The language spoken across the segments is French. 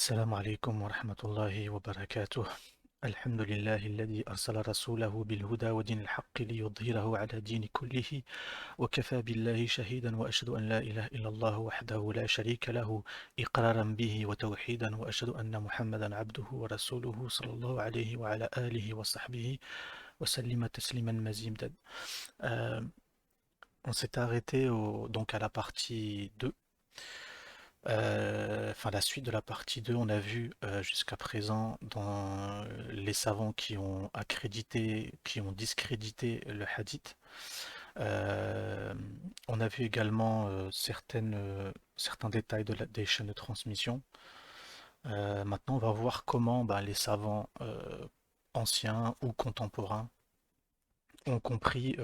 السلام عليكم ورحمة الله وبركاته. الحمد لله الذي أرسل رسوله بالهدى ودين الحق ليظهره على دين كله وكفى بالله شهيدا وأشهد أن لا إله إلا الله وحده لا شريك له إقرارا به وتوحيدا وأشهد أن محمدا عبده ورسوله صلى الله عليه وعلى آله وصحبه وسلم تسليما مزيدا. Euh, on s'est arrêté donc à la partie 2. Enfin, la suite de la partie 2, on a vu jusqu'à présent dans les savants qui ont accrédité, qui ont discrédité le hadith. Euh, on a vu également certains détails des chaînes de transmission. Maintenant, on va voir comment les savants anciens ou contemporains ont compris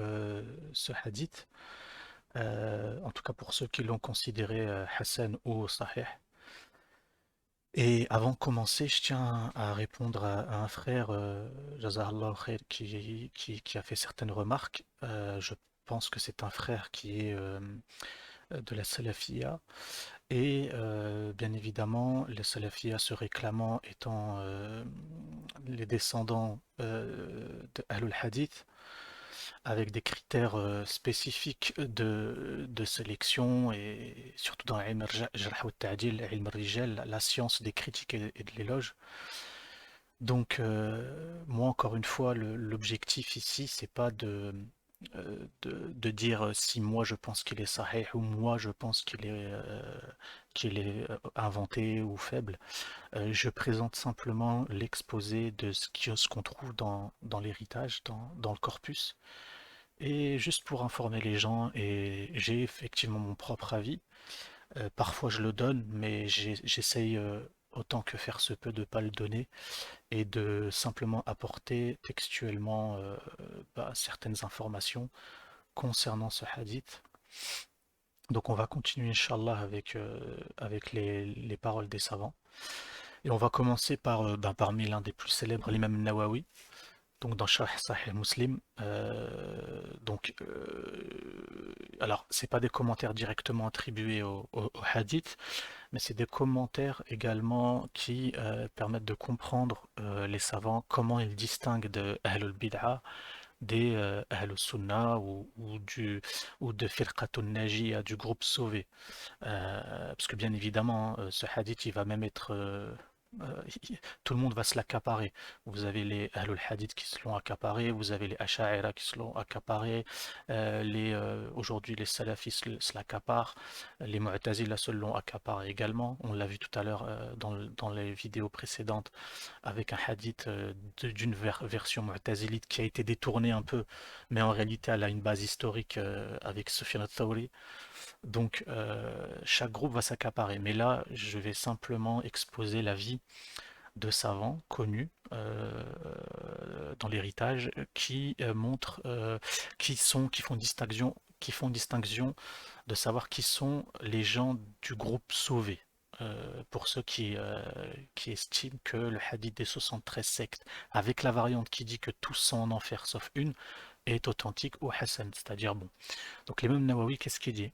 ce hadith. En tout cas pour ceux qui l'ont considéré Hassan ou Sahih. Et avant de commencer, je tiens à répondre à un frère, Jazakallah khair, qui a fait certaines remarques. Je pense que c'est un frère qui est de la Salafia. Et bien évidemment, les Salafia se réclamant étant les descendants de Ahlul Hadith, avec des critères spécifiques de sélection et surtout dans l'ilm al-jarh wa al-ta'dil, ilm al-rijal, la science des critiques et de l'éloge. Donc moi encore une fois l'objectif ici c'est pas de dire si moi je pense qu'il est sahih ou moi je pense qu'il est inventé ou faible. Je présente simplement l'exposé de ce qu'on trouve dans l'héritage, dans le corpus. Et juste pour informer les gens, et j'ai effectivement mon propre avis, parfois je le donne, mais j'essaye autant que faire se peut de ne pas le donner et de simplement apporter textuellement certaines informations concernant ce hadith. Donc on va continuer, Inch'Allah, avec les paroles des savants. Et on va commencer par parmi l'un des plus célèbres, l'imam Nawawi, donc dans Sharh Sahih Muslim. Alors c'est pas des commentaires directement attribués au hadith, mais c'est des commentaires également qui permettent de comprendre les savants comment ils distinguent de Ahlul Bid'a des Ahlul Sunnah ou de Firqatun Najiyah, du groupe sauvé. Parce que bien évidemment, ce hadith, il va même être euh, tout le monde va se l'accaparer. Vous avez les Ahlul Hadith qui se l'ont accaparé, vous avez les Asha'ira qui se l'ont accaparé, aujourd'hui les Salafis se l'accaparent, les Mu'tazila se l'ont accaparé également. On l'a vu tout à l'heure dans les vidéos précédentes avec un hadith d'une version Mu'tazilite qui a été détournée un peu, mais en réalité elle a une base historique avec Sufyan al-Thawri. Donc chaque groupe va s'accaparer. Mais là, je vais simplement exposer l'avis de savants connus dans l'héritage qui montrent, qui font distinction de savoir qui sont les gens du groupe sauvé. Pour ceux qui estiment que le hadith des 73 sectes, avec la variante qui dit que tous sont en enfer sauf une, est authentique ou Hassan, c'est-à-dire bon. Donc l'imam Nawawi, qu'est-ce qu'il dit?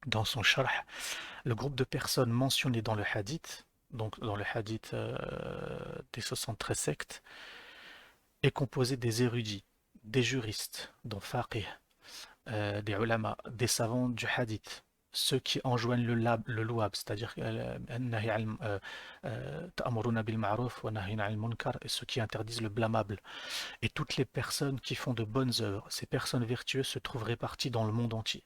Dans son sharh, le groupe de personnes mentionnées dans le hadith, donc dans le hadith des 73 sectes, est composé des érudits, des juristes, dont faqih, des ulama, des savants du hadith, ceux qui enjoignent le louab, c'est-à-dire ta'amuruna bil ma'ruf wa nahyuna 'anil munkar, et ceux qui interdisent le blâmable, et toutes les personnes qui font de bonnes œuvres. Ces personnes vertueuses se trouvent réparties dans le monde entier.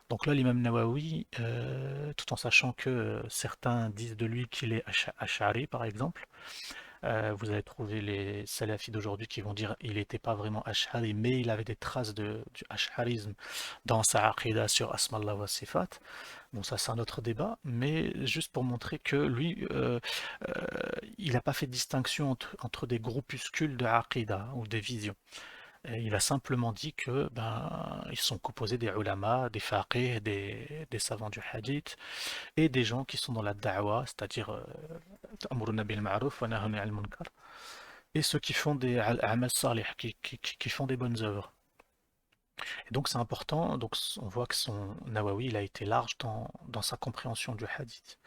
Donc là, l'imam Nawawi, tout en sachant que certains disent de lui qu'il est ash'ari, par exemple, vous allez trouver les salafis d'aujourd'hui qui vont dire il n'était pas vraiment ash'ari, mais il avait des traces du ash'arisme dans sa aqidah sur Asma'Allah wa Sifat. Bon, ça c'est un autre débat, mais juste pour montrer que lui, euh, il n'a pas fait de distinction entre des groupuscules de aqidah ou des visions. Et il a simplement dit que ils sont composés des ulama, des faqih, des savants du hadith et des gens qui sont dans la da'wa, c'est-à-dire ta'muruna bil ma'ruf wa nahuna 'anil munkar, et ceux qui font des amal salih, qui font des bonnes œuvres. Et donc c'est important, donc on voit que son Nawawi il a été large dans sa compréhension du hadith.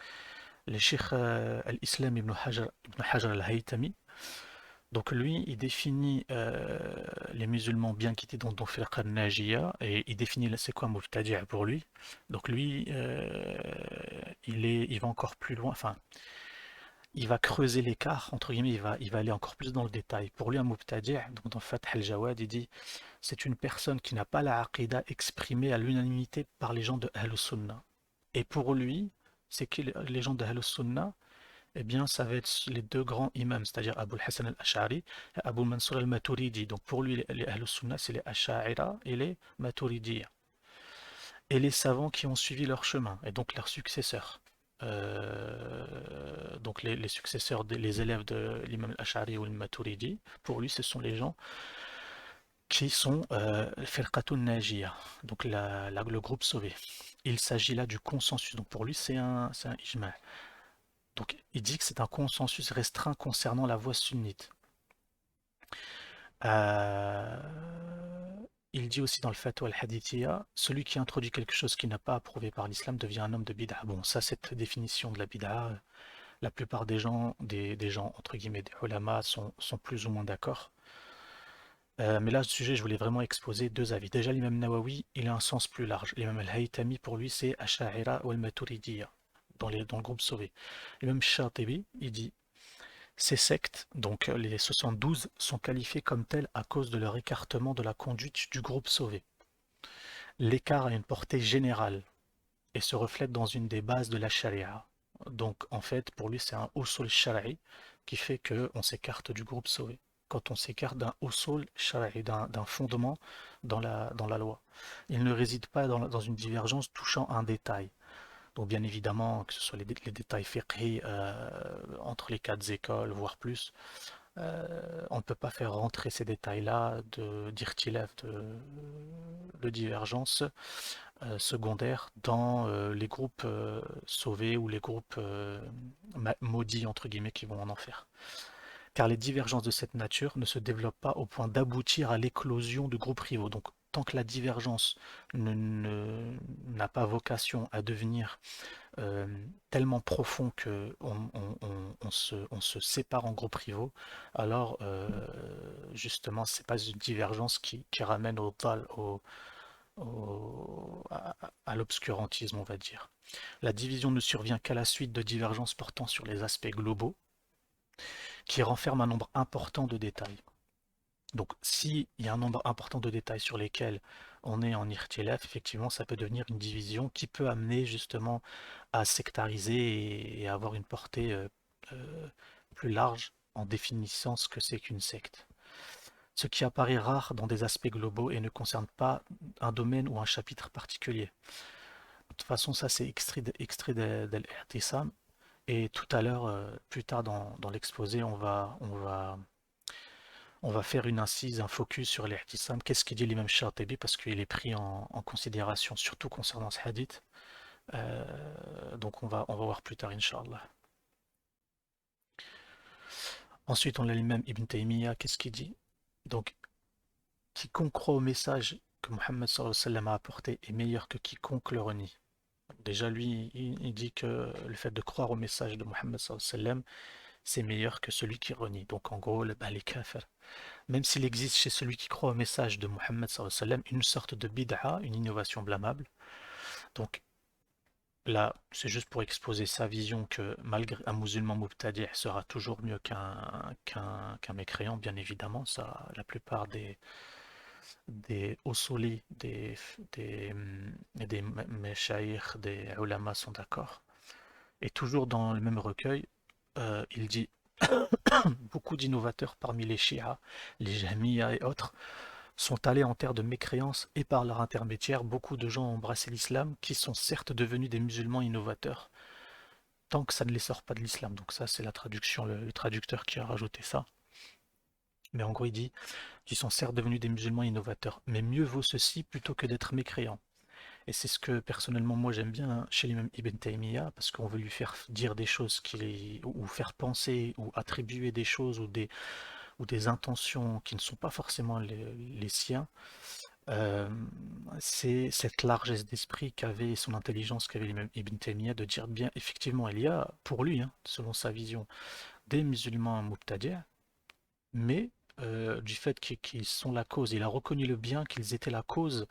le Cheikh al-Islam ibn Hajar al-Haytami. Donc lui, il définit les musulmans bien quittés dans Firqa al-Najiyya et il définit c'est quoi Mubtadi' pour lui. Donc lui, il va encore plus loin, enfin, il va creuser l'écart, entre guillemets, il va aller encore plus dans le détail. Pour lui, un Mubtadi', donc dans Fath al-Jawad, il dit c'est une personne qui n'a pas la aqidah exprimée à l'unanimité par les gens de Ahl Sunnah. Et pour lui, c'est que les gens de Ahl Sunnah, eh bien, ça va être les deux grands imams, c'est-à-dire Abu al-Hassan al-Ash'ari et Abu Mansur al-Maturidi. Donc pour lui, les Ahl Sunnah, c'est les Ash'a'ira et les Maturidiyya. Et les savants qui ont suivi leur chemin, et donc leurs successeurs. Donc les successeurs, les élèves de l'imam al-Ash'ari ou al-Maturidi, pour lui, ce sont les gens qui sont Firqatun Najiyya, donc le groupe sauvé. Il s'agit là du consensus. Donc pour lui, c'est un ijma'. Donc il dit que c'est un consensus restreint concernant la voie sunnite. Euh, il dit aussi dans le Fatwa al-Hadithiyya, celui qui introduit quelque chose qui n'a pas approuvé par l'islam devient un homme de bid'a. Bon, ça, cette définition de la bid'a, la plupart des gens entre guillemets, des ulama sont plus ou moins d'accord. Mais là, ce sujet, je voulais vraiment exposer deux avis. Déjà, l'imam Nawawi, il a un sens plus large. L'imam al-Haytami, pour lui, c'est Asha'ira ou al-Maturidiyya, dans le groupe sauvé. L'imam Shatibi, il dit ces sectes, donc les 72, sont qualifiées comme telles à cause de leur écartement de la conduite du groupe sauvé. L'écart a une portée générale et se reflète dans une des bases de la charia. Donc en fait, pour lui, c'est un usul shara'i qui fait qu'on s'écarte du groupe sauvé. Quand on s'écarte d'un usul shara'i, d'un fondement dans la loi. Il ne réside pas dans une divergence touchant un détail. Donc bien évidemment, que ce soit les détails fiqhi entre les quatre écoles, voire plus, on ne peut pas faire rentrer ces détails-là d'irtilaf, de divergence secondaire dans les groupes sauvés ou les groupes maudits, entre guillemets, qui vont en enfer. Car les divergences de cette nature ne se développent pas au point d'aboutir à l'éclosion de groupes rivaux. Donc tant que la divergence n'a pas vocation à devenir euh, tellement profond que on se sépare en groupes rivaux, alors justement, c'est pas une divergence qui ramène à l'obscurantisme, on va dire. La division ne survient qu'à la suite de divergences portant sur les aspects globaux, qui renferment un nombre important de détails. Donc, s'il y a un nombre important de détails sur lesquels on est en irtilaf, effectivement, ça peut devenir une division qui peut amener justement à sectariser et avoir une portée plus large en définissant ce que c'est qu'une secte. Ce qui apparaît rare dans des aspects globaux et ne concerne pas un domaine ou un chapitre particulier. De toute façon, ça c'est extrait de l'I'tisam. Et tout à l'heure, plus tard dans l'exposé, on va faire une incise, un focus sur l'I'tisam. Qu'est-ce qu'il dit l'imam Shatibi parce qu'il est pris en considération, surtout concernant ce hadith. Donc on va voir plus tard, Inch'Allah. Ensuite, on a l'imam Ibn Taymiyyah, qu'est-ce qu'il dit? Donc, quiconque croit au message que Mohammed sallallahu alayhi wa sallam a apporté est meilleur que quiconque le renie. Déjà, lui, il dit que le fait de croire au message de Mohammed sallallahu alayhi wa sallam, c'est meilleur que celui qui renie. Donc, en gros, les kafirs. Même s'il existe chez celui qui croit au message de Mohammed sallallahu alayhi wa sallam une sorte de bid'a, une innovation blâmable. Donc, là, c'est juste pour exposer sa vision que malgré un musulman mubtadi' sera toujours mieux qu'un mécréant, bien évidemment. Ça, la plupart des usuli, des meshayikh, des ulama sont d'accord. Et toujours dans le même recueil, il dit beaucoup d'innovateurs parmi les chiites, les jahmiya et autres sont allés en terre de mécréance et par leur intermédiaire, beaucoup de gens ont embrassé l'islam qui sont certes devenus des musulmans innovateurs tant que ça ne les sort pas de l'islam. Donc ça c'est la traduction, le traducteur qui a rajouté ça. Mais en gros il dit qu'ils sont certes devenus des musulmans innovateurs, mais mieux vaut ceci plutôt que d'être mécréants. Et c'est ce que personnellement moi j'aime bien chez l'imam Ibn Taymiyyah, parce qu'on veut lui faire dire des choses ou faire penser ou attribuer des choses ou des intentions qui ne sont pas forcément les siens. Euh, c'est cette largesse d'esprit qu'avait, son intelligence qu'avait l'imam Ibn Taymiyyah de dire bien, effectivement, il y a pour lui, hein, selon sa vision, des musulmans mubtadi', mais du fait qu'ils sont la cause, il a reconnu le bien qu'ils étaient la cause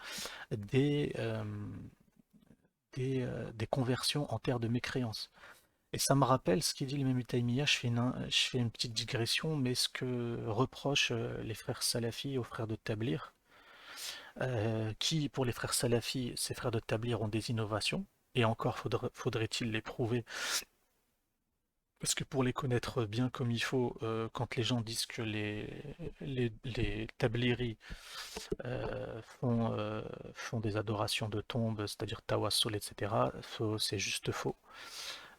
des, euh, des conversions en terre de mécréance. Et ça me rappelle ce qu'il dit l'imam Ibn Taymiyyah, je fais une petite digression, mais ce que reprochent les frères salafis aux frères de Tabligh, qui, pour les frères salafis, ces frères de Tabligh ont des innovations, et encore faudrait-il les prouver, parce que pour les connaître bien comme il faut, quand les gens disent que les Tabliris font des adorations de tombes, c'est-à-dire tawassul, etc., c'est juste faux.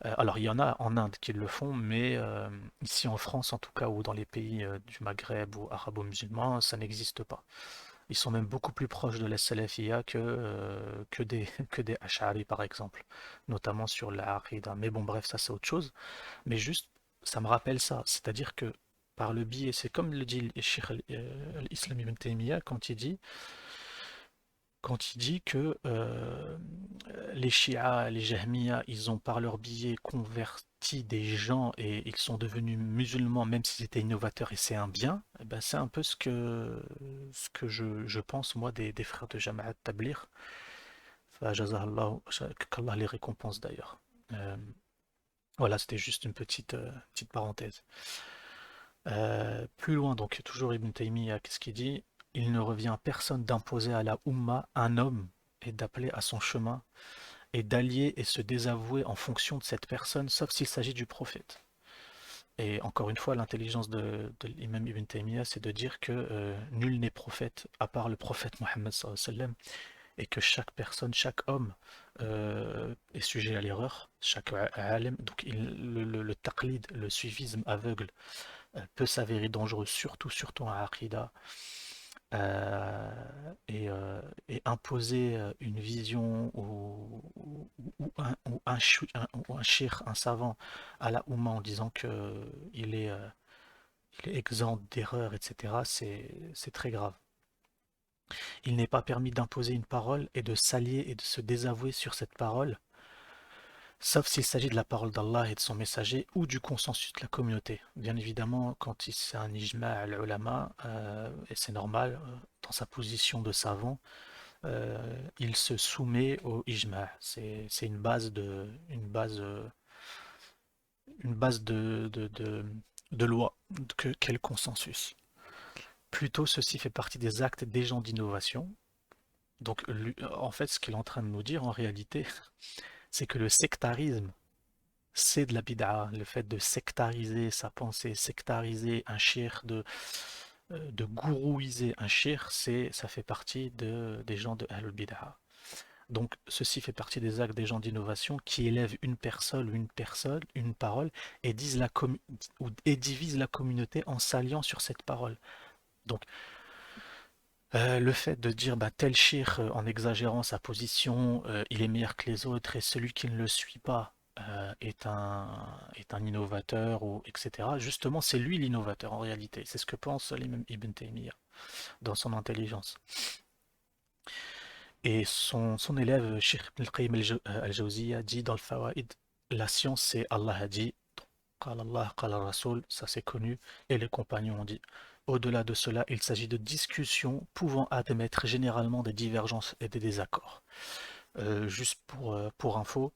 Alors il y en a en Inde qui le font, mais ici en France en tout cas, ou dans les pays du Maghreb ou arabo-musulmans, ça n'existe pas. Ils sont même beaucoup plus proches de la salafia que des ash'ari par exemple, notamment sur la aqida. Mais bon bref, ça c'est autre chose. Mais juste, ça me rappelle ça, c'est-à-dire que par le biais, c'est comme le dit le Cheikh al-Islam ibn Taymiyyah quand il dit que les Shia, les Jahmiya, ils ont par leur biais converti des gens et ils sont devenus musulmans même s'ils étaient innovateurs et c'est un bien, eh ben c'est un peu ce que je pense moi des frères de Jama'at Tabligh. Fajazahallahu, qu'Allah les récompense d'ailleurs. Euh, voilà, c'était juste une petite parenthèse. Plus loin, donc toujours Ibn Taymiyyah, qu'est-ce qu'il dit? Il ne revient à personne d'imposer à la Ummah un homme et d'appeler à son chemin et d'allier et se désavouer en fonction de cette personne, sauf s'il s'agit du prophète. Et encore une fois, l'intelligence de l'imam Ibn Taymiyyah, c'est de dire que nul n'est prophète à part le prophète Mohammed sallallahu alayhi wa sallam, et que chaque personne, chaque homme est sujet à l'erreur, chaque alim. Donc le taqlid, le suivisme aveugle, peut s'avérer dangereux, surtout en aqida, euh, et imposer une vision ou un shir, un savant à la Oumma en disant que il est exempt d'erreur, etc., c'est très grave. Il n'est pas permis d'imposer une parole et de s'allier et de se désavouer sur cette parole, sauf s'il s'agit de la parole d'Allah et de son messager ou du consensus de la communauté. Bien évidemment, quand c'est un ijma' al-ulama, et c'est normal, dans sa position de savant, il se soumet au ijma'. C'est une base de loi, quel consensus. Plutôt, ceci fait partie des actes des gens d'innovation. Donc, en fait, ce qu'il est en train de nous dire, en réalité, c'est que le sectarisme, c'est de la bid'a, le fait de sectariser sa pensée, sectariser un shir, de gourouiser un shir, ça fait partie des gens de Al-Bid'a. Donc, ceci fait partie des actes des gens d'innovation qui élèvent une parole, et, et divisent la communauté en s'alliant sur cette parole. Donc, le fait de dire bah, tel shir, en exagérant sa position, il est meilleur que les autres et celui qui ne le suit pas est un innovateur, ou etc. Justement, c'est lui l'innovateur en réalité. C'est ce que pense l'imam Ibn Taymiyyah dans son intelligence. Et son élève, Sheikh Ibn al-Qayyim al-Jawziyya, dit dans le Fawaid, la science c'est Allah a dit, qala Allah, qala Rasoul, ça c'est connu, et les compagnons ont dit. Au-delà de cela, il s'agit de discussions pouvant admettre généralement des divergences et des désaccords. Juste pour info,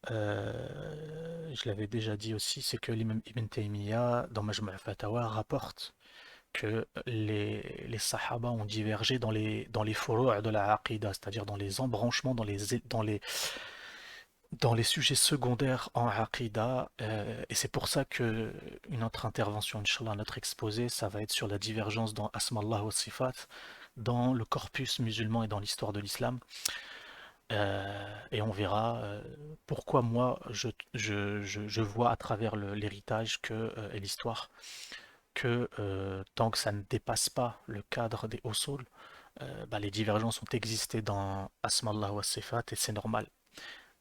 je l'avais déjà dit aussi, c'est que l'imam Ibn Taymiyyah, dans Majma' al-Fatawa, rapporte que les Sahaba ont divergé dans les furu' de la Aqidah, c'est-à-dire dans les embranchements, dans les sujets secondaires en Aqidah, et c'est pour ça que une autre intervention, Inch'Allah, notre exposé, ça va être sur la divergence dans Asma Allah wa Sifat, dans le corpus musulman et dans l'histoire de l'islam. Et on verra pourquoi moi je vois à travers l'héritage et l'histoire que tant que ça ne dépasse pas le cadre des usul, bah, les divergences ont existé dans Asma Allah wa Sifat et c'est normal.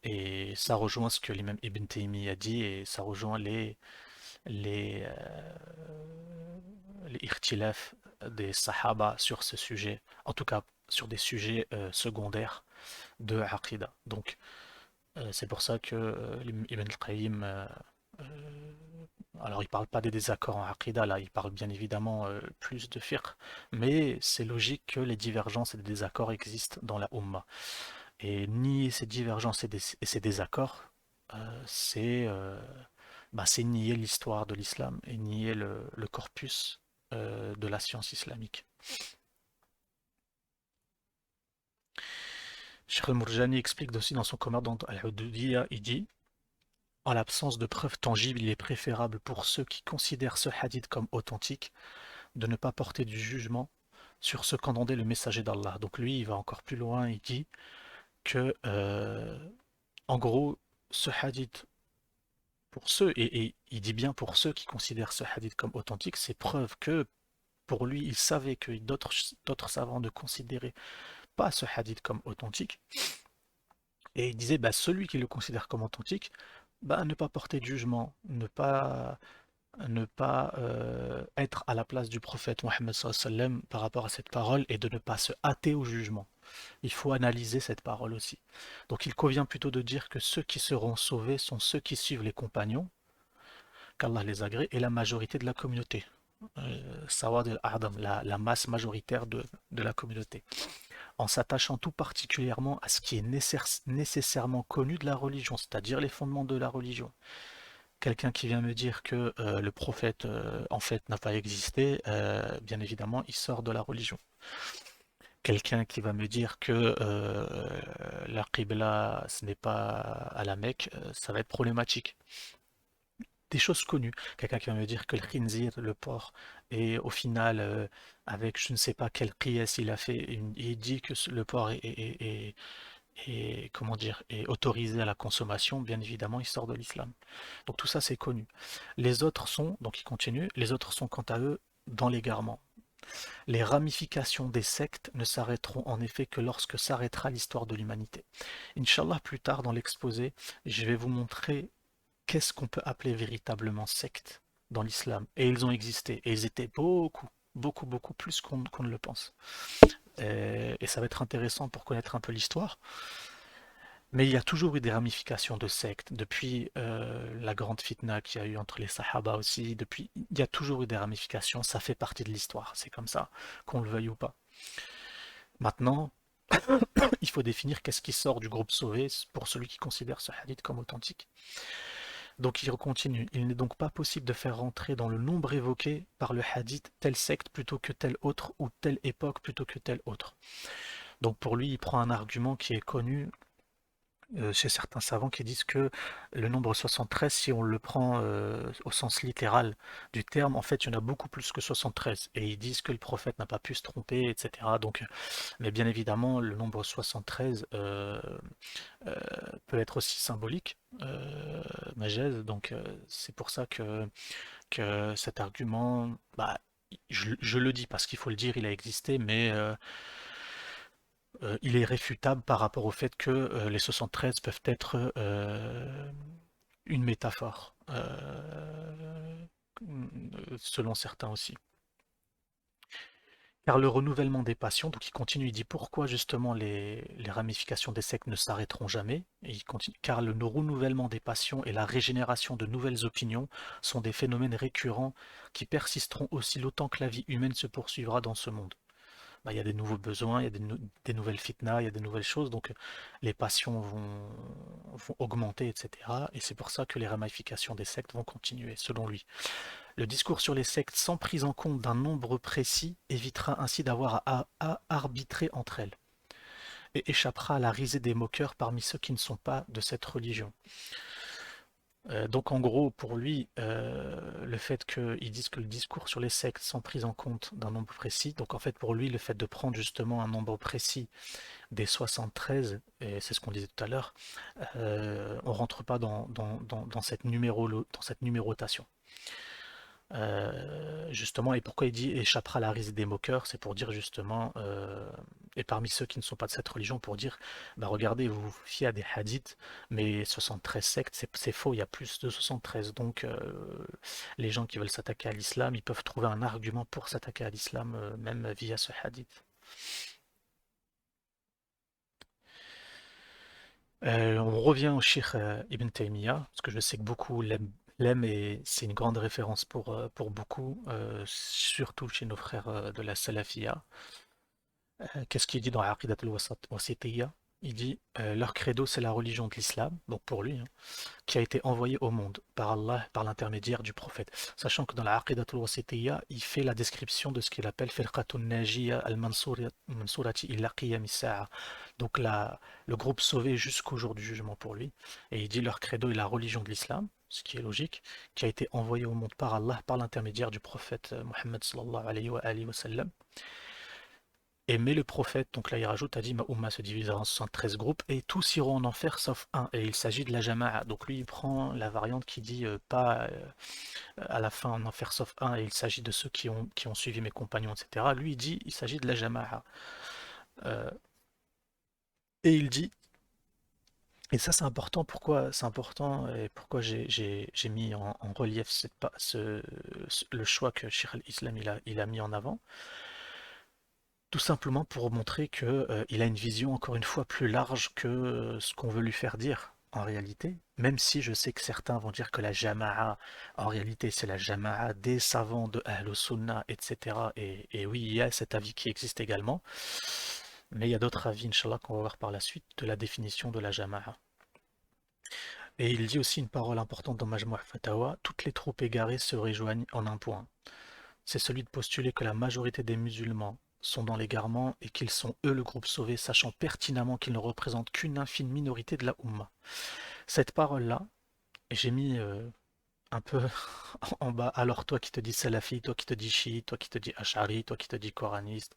Et ça rejoint ce que l'imam Ibn Taymiyyah a dit et ça rejoint les, les ikhtilaf des Sahaba sur ce sujet. En tout cas, sur des sujets secondaires de Aqidah. Donc, c'est pour ça que Ibn al-Qayyim, alors il parle pas des désaccords en Aqidah, là, il parle bien évidemment plus de fiqh, mais c'est logique que les divergences et les désaccords existent dans la Ummah. Et nier ces divergences et ces désaccords, c'est c'est nier l'histoire de l'islam et nier le corpus de la science islamique. Cheikh al-Mourjani explique aussi dans son commentaire Al-Hududiyya, il dit: en l'absence de preuves tangibles, il est préférable pour ceux qui considèrent ce hadith comme authentique de ne pas porter du jugement sur ce qu'entendait le messager d'Allah. Donc lui, il va encore plus loin, il dit que, en gros, ce hadith, pour ceux, et il dit bien pour ceux qui considèrent ce hadith comme authentique, c'est preuve que pour lui, il savait que d'autres savants ne considéraient pas ce hadith comme authentique. Et il disait, bah, celui qui le considère comme authentique, bah, ne pas porter de jugement, ne pas être à la place du prophète Mohammed sallallahu alayhi wa sallam par rapport à cette parole et de ne pas se hâter au jugement. Il faut analyser cette parole aussi. Donc il convient plutôt de dire que ceux qui seront sauvés sont ceux qui suivent les compagnons, qu'Allah les agrée, et la majorité de la communauté. Sawad al-A'dam, la masse majoritaire de la communauté. En s'attachant tout particulièrement à ce qui est nécessairement connu de la religion, c'est-à-dire les fondements de la religion. Quelqu'un qui vient me dire que le prophète en fait n'a pas existé, bien évidemment, il sort de la religion. Quelqu'un qui va me dire que la Qibla ce n'est pas à la Mecque, ça va être problématique. Des choses connues. Quelqu'un qui va me dire que le khinzir, le porc, et au final, avec je ne sais pas quel qiyas il a fait, il dit que le porc est, comment dire, est autorisé à la consommation, bien évidemment, il sort de l'islam. Donc tout ça, c'est connu. Les autres sont, donc il continue, les autres sont quant à eux dans l'égarement. Les ramifications des sectes ne s'arrêteront en effet que lorsque s'arrêtera l'histoire de l'humanité. Inch'Allah, plus tard dans l'exposé, je vais vous montrer qu'est-ce qu'on peut appeler véritablement secte dans l'islam. Et ils ont existé, et ils étaient beaucoup, beaucoup, beaucoup plus qu'on ne le pense. Et ça va être intéressant pour connaître un peu l'histoire. Mais il y a toujours eu des ramifications de sectes, depuis la grande fitna qu'il y a eu entre les Sahaba aussi, depuis, il y a toujours eu des ramifications, ça fait partie de l'histoire, c'est comme ça, qu'on le veuille ou pas. Maintenant, il faut définir qu'est-ce qui sort du groupe sauvé pour celui qui considère ce hadith comme authentique. Donc il continue, il n'est donc pas possible de faire rentrer dans le nombre évoqué par le hadith telle secte plutôt que telle autre, ou telle époque plutôt que telle autre. Donc pour lui, il prend un argument qui est connu chez certains savants qui disent que le nombre 73, si on le prend au sens littéral du terme, en fait, il y en a beaucoup plus que 73. Et ils disent que le prophète n'a pas pu se tromper, etc. Donc, mais bien évidemment, le nombre 73 euh, peut être aussi symbolique, Magès. Donc, c'est pour ça que cet argument, bah, je le dis parce qu'il faut le dire, il a existé, mais il est réfutable par rapport au fait que les 73 peuvent être une métaphore, selon certains aussi. Car le renouvellement des passions, donc il continue, il dit pourquoi justement les ramifications des sectes ne s'arrêteront jamais, et il continue, car le renouvellement des passions et la régénération de nouvelles opinions sont des phénomènes récurrents qui persisteront aussi longtemps que la vie humaine se poursuivra dans ce monde. Bah, il y a des nouveaux besoins, il y a des nouvelles fitnas, il y a des nouvelles choses, donc les passions vont augmenter, etc. Et c'est pour ça que les ramifications des sectes vont continuer, selon lui. Le discours sur les sectes sans prise en compte d'un nombre précis évitera ainsi d'avoir à arbitrer entre elles et échappera à la risée des moqueurs parmi ceux qui ne sont pas de cette religion. Donc en gros, pour lui, le fait qu'ils disent que le discours sur les sectes sans prise en compte d'un nombre précis, donc en fait pour lui, le fait de prendre justement un nombre précis des 73, et c'est ce qu'on disait tout à l'heure, on rentre pas dans cette numérotation. Justement, et pourquoi il dit échappera la risée des moqueurs, c'est pour dire justement, et parmi ceux qui ne sont pas de cette religion, pour dire, bah regardez, vous vous fiez à des hadiths, mais 73 sectes, c'est faux, il y a plus de 73, donc les gens qui veulent s'attaquer à l'islam, ils peuvent trouver un argument pour s'attaquer à l'islam, même via ce hadith. On revient au Cheikh Ibn Taymiyyah, parce que je sais que beaucoup l'aiment et c'est une grande référence pour beaucoup, surtout chez nos frères de la Salafiyya. Qu'est-ce qu'il dit dans Aqidat al-Wasitiyya? Il dit leur credo c'est la religion de l'islam, donc pour lui, hein, qui a été envoyée au monde par Allah, par l'intermédiaire du prophète. Sachant que dans la Aqidat al-Wasitiyya, il fait la description de ce qu'il appelle Firqatun Najiyya al-Mansurati illa qiyam as-sa'a. Donc le groupe sauvé jusqu'au jour du jugement pour lui. Et il dit leur credo est la religion de l'islam, ce qui est logique, qui a été envoyée au monde par Allah, par l'intermédiaire du prophète Mohammed sallallahu alayhi wa sallam. Et mais le prophète, donc là il rajoute, a dit ma Ummah se divisera en 73 groupes et tous iront en enfer sauf un. Et il s'agit de la Jama'a. Donc lui il prend la variante qui dit pas à la fin en enfer sauf un et il s'agit de ceux qui ont suivi mes compagnons, etc. Lui il dit il s'agit de la Jama'a. Euh, et il dit, et ça c'est important, pourquoi c'est important et pourquoi j'ai mis en relief le choix que Cheikh al-Islam il a mis en avant. Tout simplement pour montrer que, il a une vision encore une fois plus large que, ce qu'on veut lui faire dire en réalité. Même si je sais que certains vont dire que la Jama'a, en réalité, c'est la Jama'a des savants de Ahl Sunnah, etc. Et oui, il y a cet avis qui existe également. Mais il y a d'autres avis, Inch'Allah, qu'on va voir par la suite de la définition de la Jama'a. Et il dit aussi une parole importante dans Majmou' Fatawa, toutes les troupes égarées se rejoignent en un point. C'est celui de postuler que la majorité des musulmans sont dans l'égarement et qu'ils sont eux le groupe sauvé, sachant pertinemment qu'ils ne représentent qu'une infime minorité de la Oumma. Cette parole-là, j'ai mis un peu en bas. Alors toi qui te dis salafi, toi qui te dis chiite, toi qui te dis ash'ari, toi qui te dis coraniste,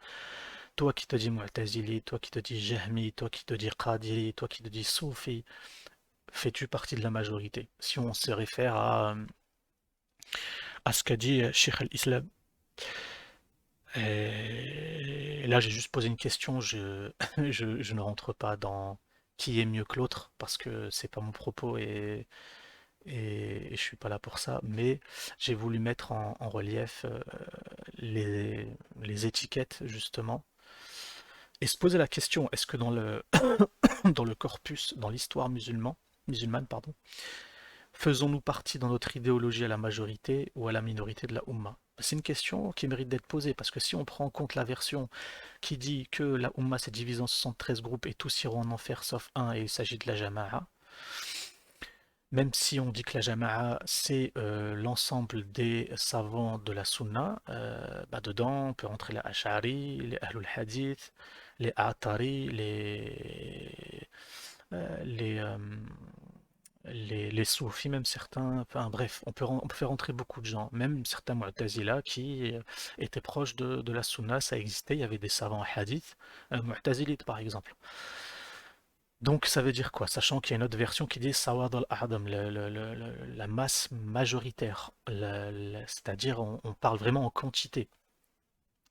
toi qui te dis mu'tazili, toi qui te dis jahmi, toi qui te dis qadiri, toi qui te dis soufi, fais-tu partie de la majorité? Si on se réfère à ce qu'a dit Sheikh al-Islam. Et là, j'ai juste posé une question. Je ne rentre pas dans qui est mieux que l'autre parce que c'est pas mon propos et je suis pas là pour ça. Mais j'ai voulu mettre en relief les, les étiquettes justement et se poser la question, est-ce que dans le, dans le corpus, dans l'histoire musulmane, pardon, faisons-nous partie dans notre idéologie à la majorité ou à la minorité de la Ummah? C'est une question qui mérite d'être posée parce que si on prend en compte la version qui dit que la Ummah s'est divisée en 73 groupes et tous iront en enfer sauf un et il s'agit de la Jama'a, même si on dit que la Jama'a c'est l'ensemble des savants de la Sunna, bah dedans on peut rentrer les Ash'ari, les Ahlul Hadith, les A'tari, les, les soufis, même certains, enfin bref, on peut faire rentrer beaucoup de gens, même certains Mu'tazila qui étaient proches de la Sunna, ça existait, il y avait des savants hadith, Mu'tazilites par exemple. Donc ça veut dire quoi? Sachant qu'il y a une autre version qui dit Sawad al-A'dam, la masse majoritaire, c'est-à-dire on parle vraiment en quantité.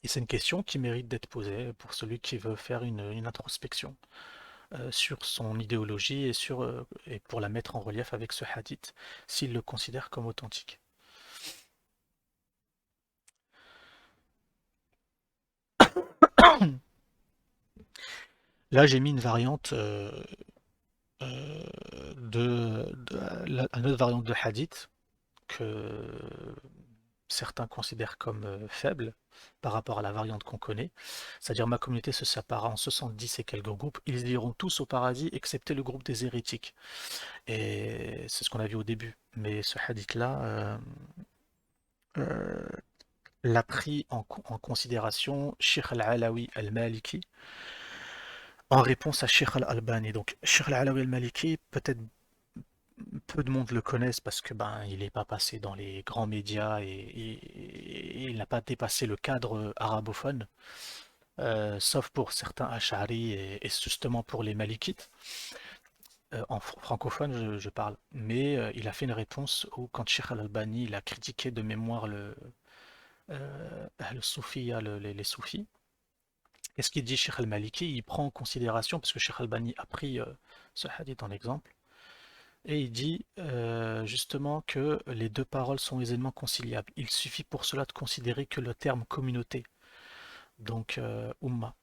Et c'est une question qui mérite d'être posée pour celui qui veut faire une introspection sur son idéologie et pour la mettre en relief avec ce hadith, s'il le considère comme authentique. Là, j'ai mis une variante euh, une autre variante de hadith que certains considèrent comme faible par rapport à la variante qu'on connaît. C'est-à-dire ma communauté se séparera en 70 et quelques groupes. Ils iront tous au paradis excepté le groupe des hérétiques. Et c'est ce qu'on a vu au début. Mais ce hadith-là euh, l'a pris en considération Sheikh al-Alawi al-Maliki en réponse à Sheikh al-Albani. Donc Sheikh al-Alawi al-Maliki, peut-être peu de monde le connaissent parce que ben il n'est pas passé dans les grands médias et il n'a pas dépassé le cadre arabophone, sauf pour certains Ash'ari et justement pour les Malikites. En francophone, je parle. Mais il a fait une réponse où, quand Sheikh al-Albani il a critiqué de mémoire le soufia, les soufis, et ce qu'il dit Sheikh al-Maliki, il prend en considération, parce que Sheikh al-Albani a pris ce hadith en exemple, et il dit justement que les deux paroles sont aisément conciliables. Il suffit pour cela de considérer que le terme communauté, donc Ummah,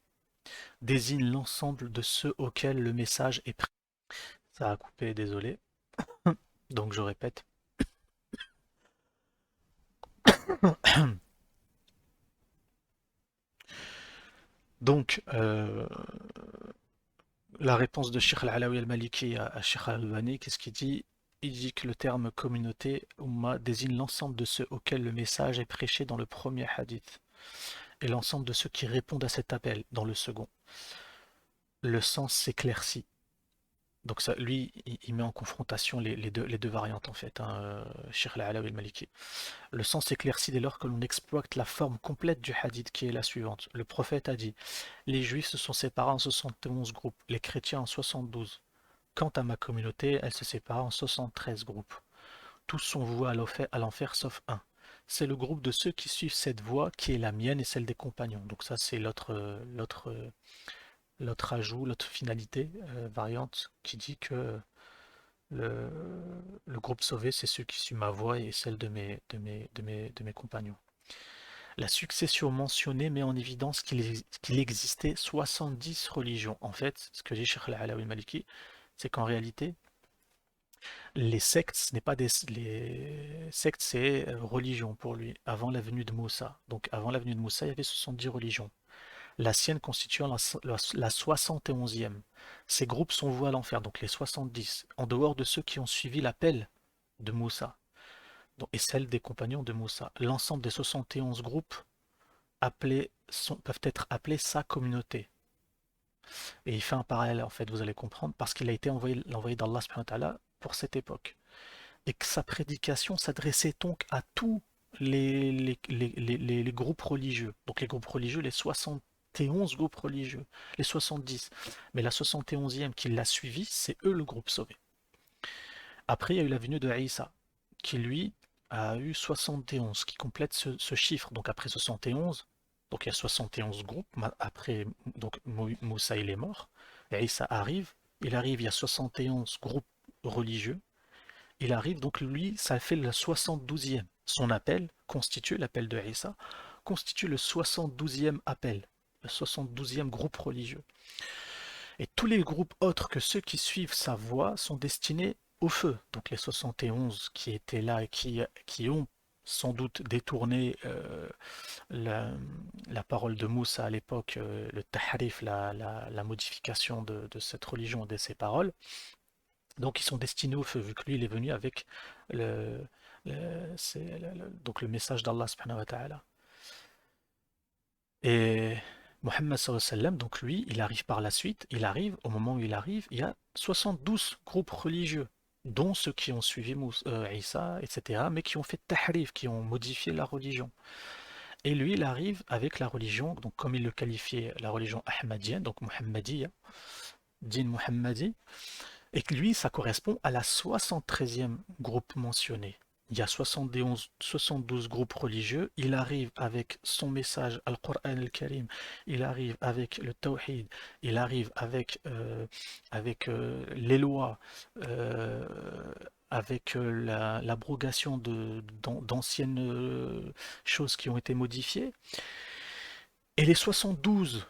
désigne l'ensemble de ceux auxquels le message est pris. Ça a coupé, désolé. Donc je répète. Donc la réponse de Sheikh Al-Alawi Al-Maliki à Sheikh Al-Albani, qu'est-ce qu'il dit? Il dit que le terme communauté, Ummah, désigne l'ensemble de ceux auxquels le message est prêché dans le premier hadith, et l'ensemble de ceux qui répondent à cet appel dans le second. Le sens s'éclaircit. Donc ça, lui, il met en confrontation les deux variantes en fait, hein, Sheikh Al-Alawi Al-Maliki. Le sens s'éclaircit dès lors que l'on exploite la forme complète du hadith qui est la suivante. Le prophète a dit: les juifs se sont séparés en 71 groupes, les chrétiens en 72. Quant à ma communauté, elle se sépara en 73 groupes. Tous sont voués à l'enfer sauf un. C'est le groupe de ceux qui suivent cette voie qui est la mienne et celle des compagnons. Donc ça c'est l'autre ajout, l'autre finalité, variante, qui dit que le, le groupe sauvé c'est ceux qui suivent ma voie et celle de mes compagnons. La succession mentionnée met en évidence qu'il existait 70 religions. En fait, ce que dit Cheikh Al-Alawi Maliki, c'est qu'en réalité, les sectes, ce n'est pas des les sectes, c'est religion pour lui, avant la venue de Moussa. Donc avant la venue de Moussa, il y avait 70 religions. La sienne constituant la 71e. Ces groupes sont voués à l'enfer, donc les 70, en dehors de ceux qui ont suivi l'appel de Moussa, et celle des compagnons de Moussa. L'ensemble des 71 groupes peuvent être appelés sa communauté. Et il fait un parallèle, en fait, vous allez comprendre, parce qu'il a été l'envoyé d'Allah subhanahu wa ta'ala pour cette époque. Et que sa prédication s'adressait donc à tous les groupes religieux. Donc les groupes religieux, les 71 groupes religieux, les 70. Mais la 71e qui l'a suivi, c'est eux le groupe sauvé. Après, il y a eu la venue de Isa, qui lui a eu 71, qui complète ce chiffre. Donc après 71, donc il y a 71 groupes. Après, donc Moussa il est mort, et Isa arrive. Il y a 71 groupes religieux. Il arrive, donc lui, ça fait le 72e. Son appel constitue, l'appel de Isa, constitue le 72e appel, le 72e groupe religieux. Et tous les groupes autres que ceux qui suivent sa voie sont destinés au feu. Donc les 71 qui étaient là et qui ont sans doute détourné la parole de Moussa à l'époque, le tahrif, la modification de cette religion et de ses paroles. Donc ils sont destinés au feu, vu que lui il est venu avec le, donc le message d'Allah subhanahu wa ta'ala. Et Mohammed sallallahu alayhi wa sallam, donc lui, il arrive par la suite, au moment où il arrive, il y a 72 groupes religieux, dont ceux qui ont suivi Isa, etc., mais qui ont fait tahrif, qui ont modifié la religion. Et lui, il arrive avec la religion, donc comme il le qualifiait, la religion ahmadienne, donc Muhammadiyya, din Muhammadi, et que lui, ça correspond à la 73e groupe mentionné. Il y a 72 groupes religieux. Il arrive avec son message, Al-Qur'an al-Karim. Il arrive avec le Tawhid. Il arrive avec les lois, euh, avec l'abrogation d'anciennes choses qui ont été modifiées. Et les 72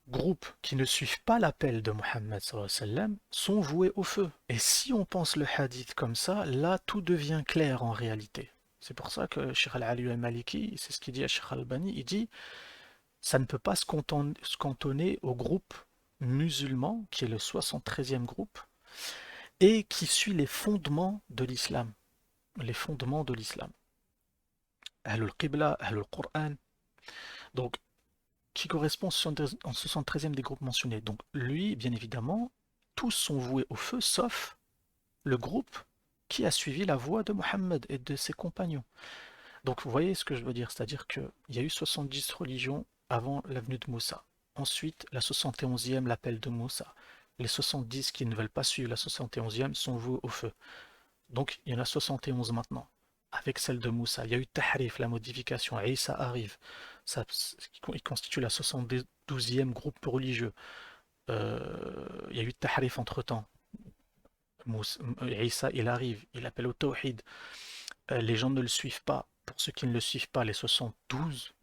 groupes qui ne suivent pas l'appel de Mohammed sallallahu alayhi wa sallam sont voués au feu. Et si on pense le hadith comme ça, là tout devient clair en réalité. C'est pour ça que Sheikh Al-Ali al-Maliki, c'est ce qu'il dit à Sheikh Al-Bani, il dit ça ne peut pas se cantonner au groupe musulman, qui est le 73e groupe, et qui suit les fondements de l'islam. Les fondements de l'islam. Ahlul Qibla, Ahlul Qur'an. Donc qui correspond en 73e des groupes mentionnés. Donc lui, bien évidemment, tous sont voués au feu, sauf le groupe qui a suivi la voie de Mohammed et de ses compagnons. Donc vous voyez ce que je veux dire, c'est-à-dire qu'il y a eu 70 religions avant la venue de Moussa. Ensuite, la 71e, l'appel de Moussa. Les 70 qui ne veulent pas suivre la 71e sont voués au feu. Donc il y en a 71 maintenant, avec celle de Moussa. Il y a eu Tahrif, la modification, et Isa arrive. Ça, il constitue la 72e groupe religieux. Il y a eu Tahrif entre-temps. Isa, il arrive, il appelle au Tawhid. Les gens ne le suivent pas. pour ceux qui ne le suivent pas, les 71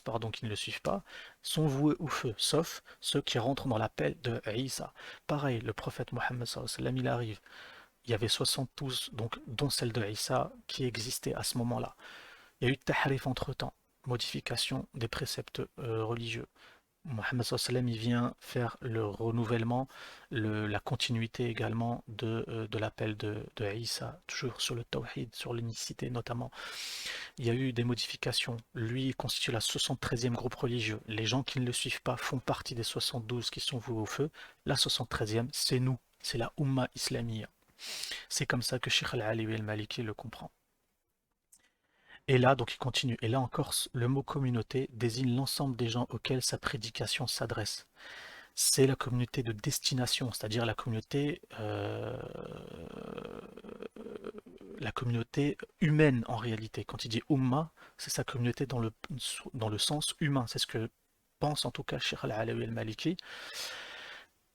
pardon, qui ne le suivent pas, sont voués au feu, sauf ceux qui rentrent dans l'appel de Isa. Pareil, le prophète Mohammed sallallahu alayhi wa sallam, il arrive. Il y avait 72, donc, dont celle de Isa, qui existait à ce moment-là. Il y a eu tahrif entre-temps, modification des préceptes religieux. Mohammed sallallahu alayhi wa sallam, il vient faire le renouvellement, la continuité également de l'appel de Isa, toujours sur le tawhid, sur l'unicité notamment. Il y a eu des modifications. Lui, il constitue la 73e groupe religieux. Les gens qui ne le suivent pas font partie des 72 qui sont voués au feu. La 73e, c'est nous, c'est la Ummah islamiyya. C'est comme ça que Sheikh Al-Alawi al-Maliki le comprend. Et là, donc il continue. Et là encore, le mot communauté désigne l'ensemble des gens auxquels sa prédication s'adresse. C'est la communauté de destination, c'est-à-dire la communauté humaine en réalité. Quand il dit Ummah, c'est sa communauté dans le sens humain. C'est ce que pense en tout cas Sheikh Al-Alawi al-Maliki.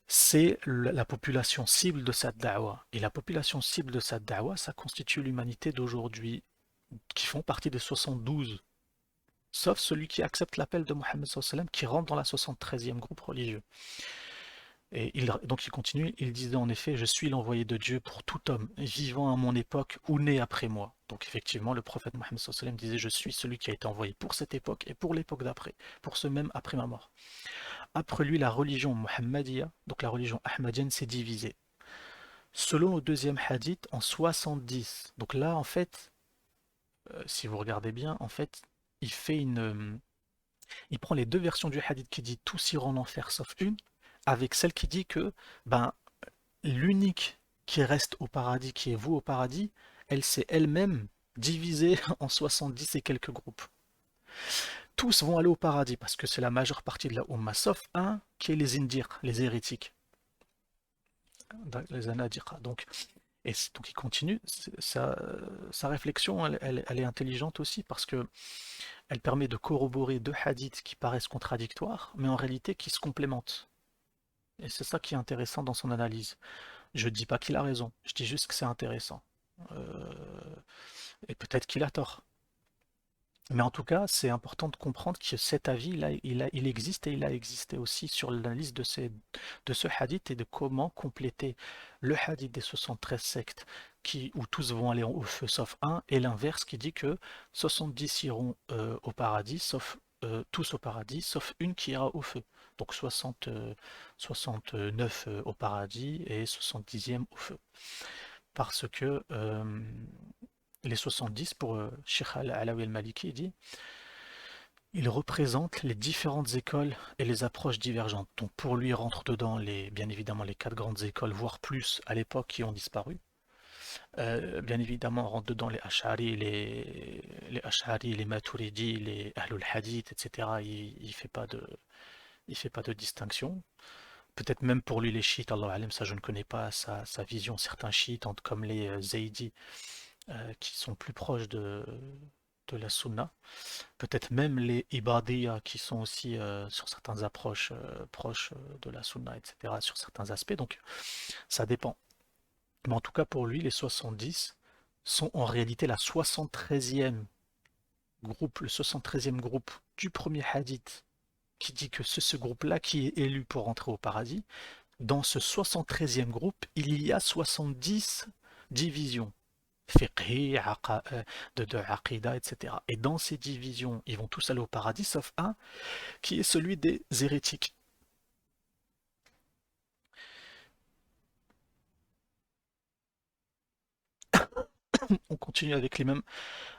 C'est la population cible de cette da'wa. Et la population cible de cette da'wa, ça constitue l'humanité d'aujourd'hui, qui font partie des 72, sauf celui qui accepte l'appel de Mohammed sallallahu alayhi wa sallam, qui rentre dans la 73e groupe religieux. Et donc il continue, il disait en effet, je suis l'envoyé de Dieu pour tout homme, vivant à mon époque ou né après moi. Donc effectivement, le prophète Mohammed sallallahu alayhi wa sallam disait, je suis celui qui a été envoyé pour cette époque et pour l'époque d'après, pour ce même après ma mort. Après lui, la religion Muhammadiyya, donc la religion ahmadienne, s'est divisée. Selon le deuxième hadith, en 70. Donc là, en fait, si vous regardez bien, en fait, il fait il prend les deux versions du hadith qui dit tous iront en enfer sauf une, avec celle qui dit que ben l'unique qui reste au paradis, qui est vous au paradis, elle s'est elle-même divisée en 70 et quelques groupes. Tous vont aller au paradis parce que c'est la majeure partie de la Ummah, sauf un qui est les Indirs, les hérétiques, les Anadiqa. Donc il continue. Sa réflexion, elle est intelligente aussi parce que elle permet de corroborer deux hadiths qui paraissent contradictoires, mais en réalité qui se complémentent. Et c'est ça qui est intéressant dans son analyse. Je ne dis pas qu'il a raison, je dis juste que c'est intéressant. Euh, et peut-être qu'il a tort. Mais en tout cas, c'est important de comprendre que cet avis, il existe et il a existé aussi sur l'analyse de ce hadith et de comment compléter le hadith des 73 sectes où tous vont aller au feu sauf un, et l'inverse qui dit que 70 iront au paradis, tous au paradis, sauf une qui ira au feu. Donc 69 au paradis et 70e au feu. Parce que les 70, pour Sheikh Al-Alawi al-Maliki, dit, il représente les différentes écoles et les approches divergentes. Donc pour lui, rentrent dedans bien évidemment les quatre grandes écoles, voire plus à l'époque, qui ont disparu. Bien évidemment, rentrent dedans les Ash'ari, les Maturidi, les Ahlul Hadith, etc. Il ne fait pas de distinction. Peut-être même pour lui les chiites, Allah alam, ça je ne connais pas sa vision. Certains chiites, comme les Zaydis, qui sont plus proches de la sunna. Peut-être même les Ibadiyya qui sont aussi sur certaines approches proches de la sunna, etc. sur certains aspects. Donc ça dépend. Mais en tout cas pour lui, les 70 sont en réalité la 73e groupe, le 73e groupe du premier hadith qui dit que c'est ce groupe-là qui est élu pour entrer au paradis. Dans ce 73e groupe, il y a 70 divisions fiqhi, de aqida, etc. Et dans ces divisions, ils vont tous aller au paradis, sauf un, qui est celui des hérétiques. On continue avec l'imam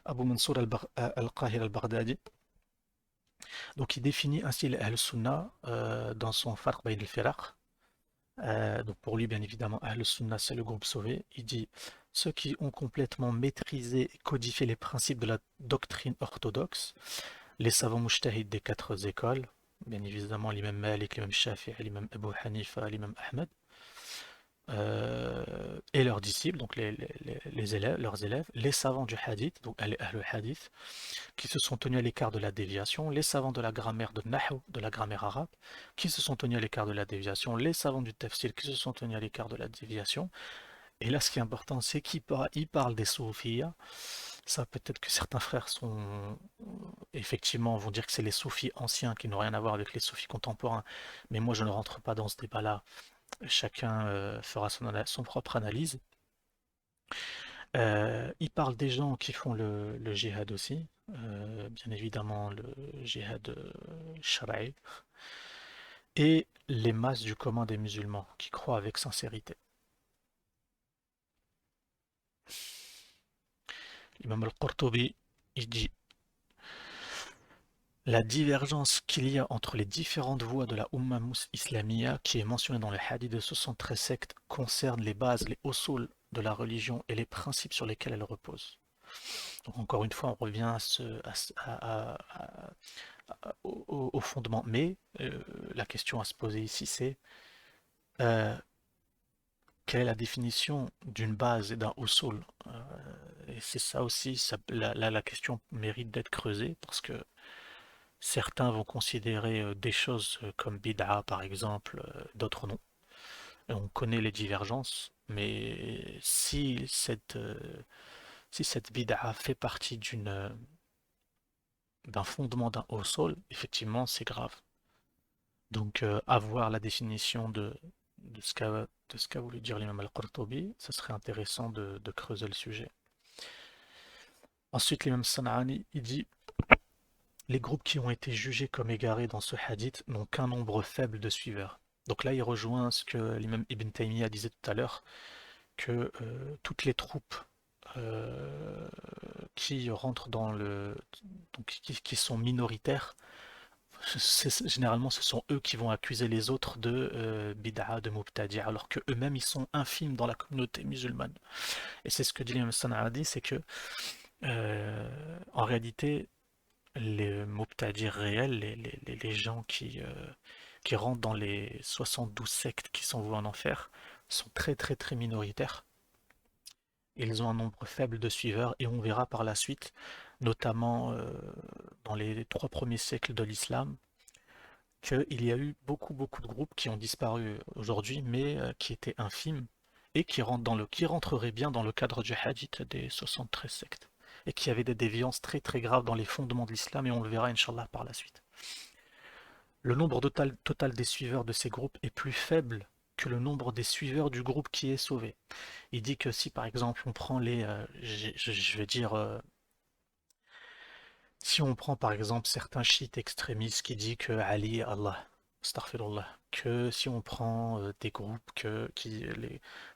Abu Mansour al-Qahir al-Baghdadi. Donc il définit ainsi l'Ahl-Sunnah dans son Farq Bayn al-Firaq. Donc pour lui, bien évidemment, Ahl-Sunnah, c'est le groupe sauvé. Il dit ceux qui ont complètement maîtrisé et codifié les principes de la doctrine orthodoxe, les savants mujtahid des quatre écoles, bien évidemment l'imam Malik, l'imam Shafi'i, l'imam Abu Hanifa, l'imam Ahmed, et leurs disciples, donc les élèves, leurs élèves, les savants du hadith, donc les ahlul hadith, qui se sont tenus à l'écart de la déviation, les savants de la grammaire de Nahu, de la grammaire arabe, qui se sont tenus à l'écart de la déviation, les savants du tafsir qui se sont tenus à l'écart de la déviation. Et là, ce qui est important, c'est qu'il parle des soufiyas, Ça, peut-être que certains frères effectivement, vont dire que c'est les soufis anciens qui n'ont rien à voir avec les soufis contemporains. Mais moi, je ne rentre pas dans ce débat-là. Chacun fera son propre analyse. Il parle des gens qui font le djihad aussi. Bien évidemment, le djihad shara'i. Et les masses du commun des musulmans qui croient avec sincérité. L'imam al-Qurtubi, il dit la divergence qu'il y a entre les différentes voies de la Ummah islamiyya qui est mentionnée dans le hadith de 73 sectes concerne les bases, les usul de la religion et les principes sur lesquels elle repose. Donc encore une fois, on revient au fondement. Mais la question à se poser ici, c'est euh, quelle est la définition d'une base et d'un usul? Et c'est ça aussi, la question mérite d'être creusée parce que certains vont considérer des choses comme bid'a par exemple, d'autres non. Et on connaît les divergences, mais si cette bid'a fait partie d'un fondement d'un haut sol, effectivement c'est grave. Donc avoir la définition de ce qu'a voulu dire l'imam al-Qurtubi, ce serait intéressant de creuser le sujet. Ensuite l'imam San'ani, il dit les groupes qui ont été jugés comme égarés dans ce hadith n'ont qu'un nombre faible de suiveurs. Donc là, il rejoint ce que l'imam Ibn Taymiyyah disait tout à l'heure, que toutes les troupes euh, qui rentrent dans donc qui sont minoritaires, généralement ce sont eux qui vont accuser les autres de bid'a, de mubtadi', alors que eux-mêmes ils sont infimes dans la communauté musulmane. Et c'est ce que dit l'imam San'adi, c'est que en réalité, les mubtadi' réels, les gens qui rentrent dans les 72 sectes qui sont voués en enfer, sont très très très minoritaires. Ils ont un nombre faible de suiveurs et on verra par la suite, notamment dans les 3 premiers siècles de l'islam, qu'il y a eu beaucoup beaucoup de groupes qui ont disparu aujourd'hui, mais qui étaient infimes et qui rentreraient bien dans le cadre du hadith des 73 sectes et qui avaient des déviances très très graves dans les fondements de l'islam et on le verra Inch'Allah par la suite. Le nombre total des suiveurs de ces groupes est plus faible que le nombre des suiveurs du groupe qui est sauvé. Il dit que si par exemple on prend je vais dire, si on prend par exemple certains chiites extrémistes qui disent que Ali est Allah, astaghfirullah, que si on prend des groupes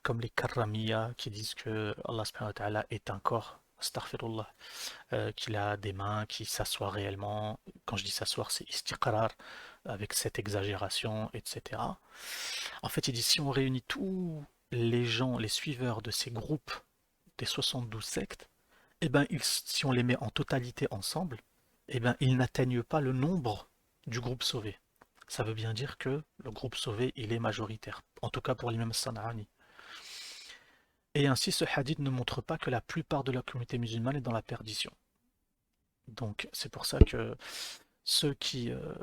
comme les Karramiya qui disent que Allah subhanahu wa ta'ala est un corps, astaghfirullah, qu'il a des mains, qu'il s'assoit réellement, quand je dis s'asseoir c'est istiqrar, avec cette exagération, etc. En fait il dit si on réunit tous les gens, les suiveurs de ces groupes des 72 sectes, eh ben, si on les met en totalité ensemble, eh ben, ils n'atteignent pas le nombre du groupe sauvé. Ça veut bien dire que le groupe sauvé, il est majoritaire, en tout cas pour l'imam San'ani. Et ainsi, ce hadith ne montre pas que la plupart de la communauté musulmane est dans la perdition. Donc, c'est pour ça que ceux qui, euh,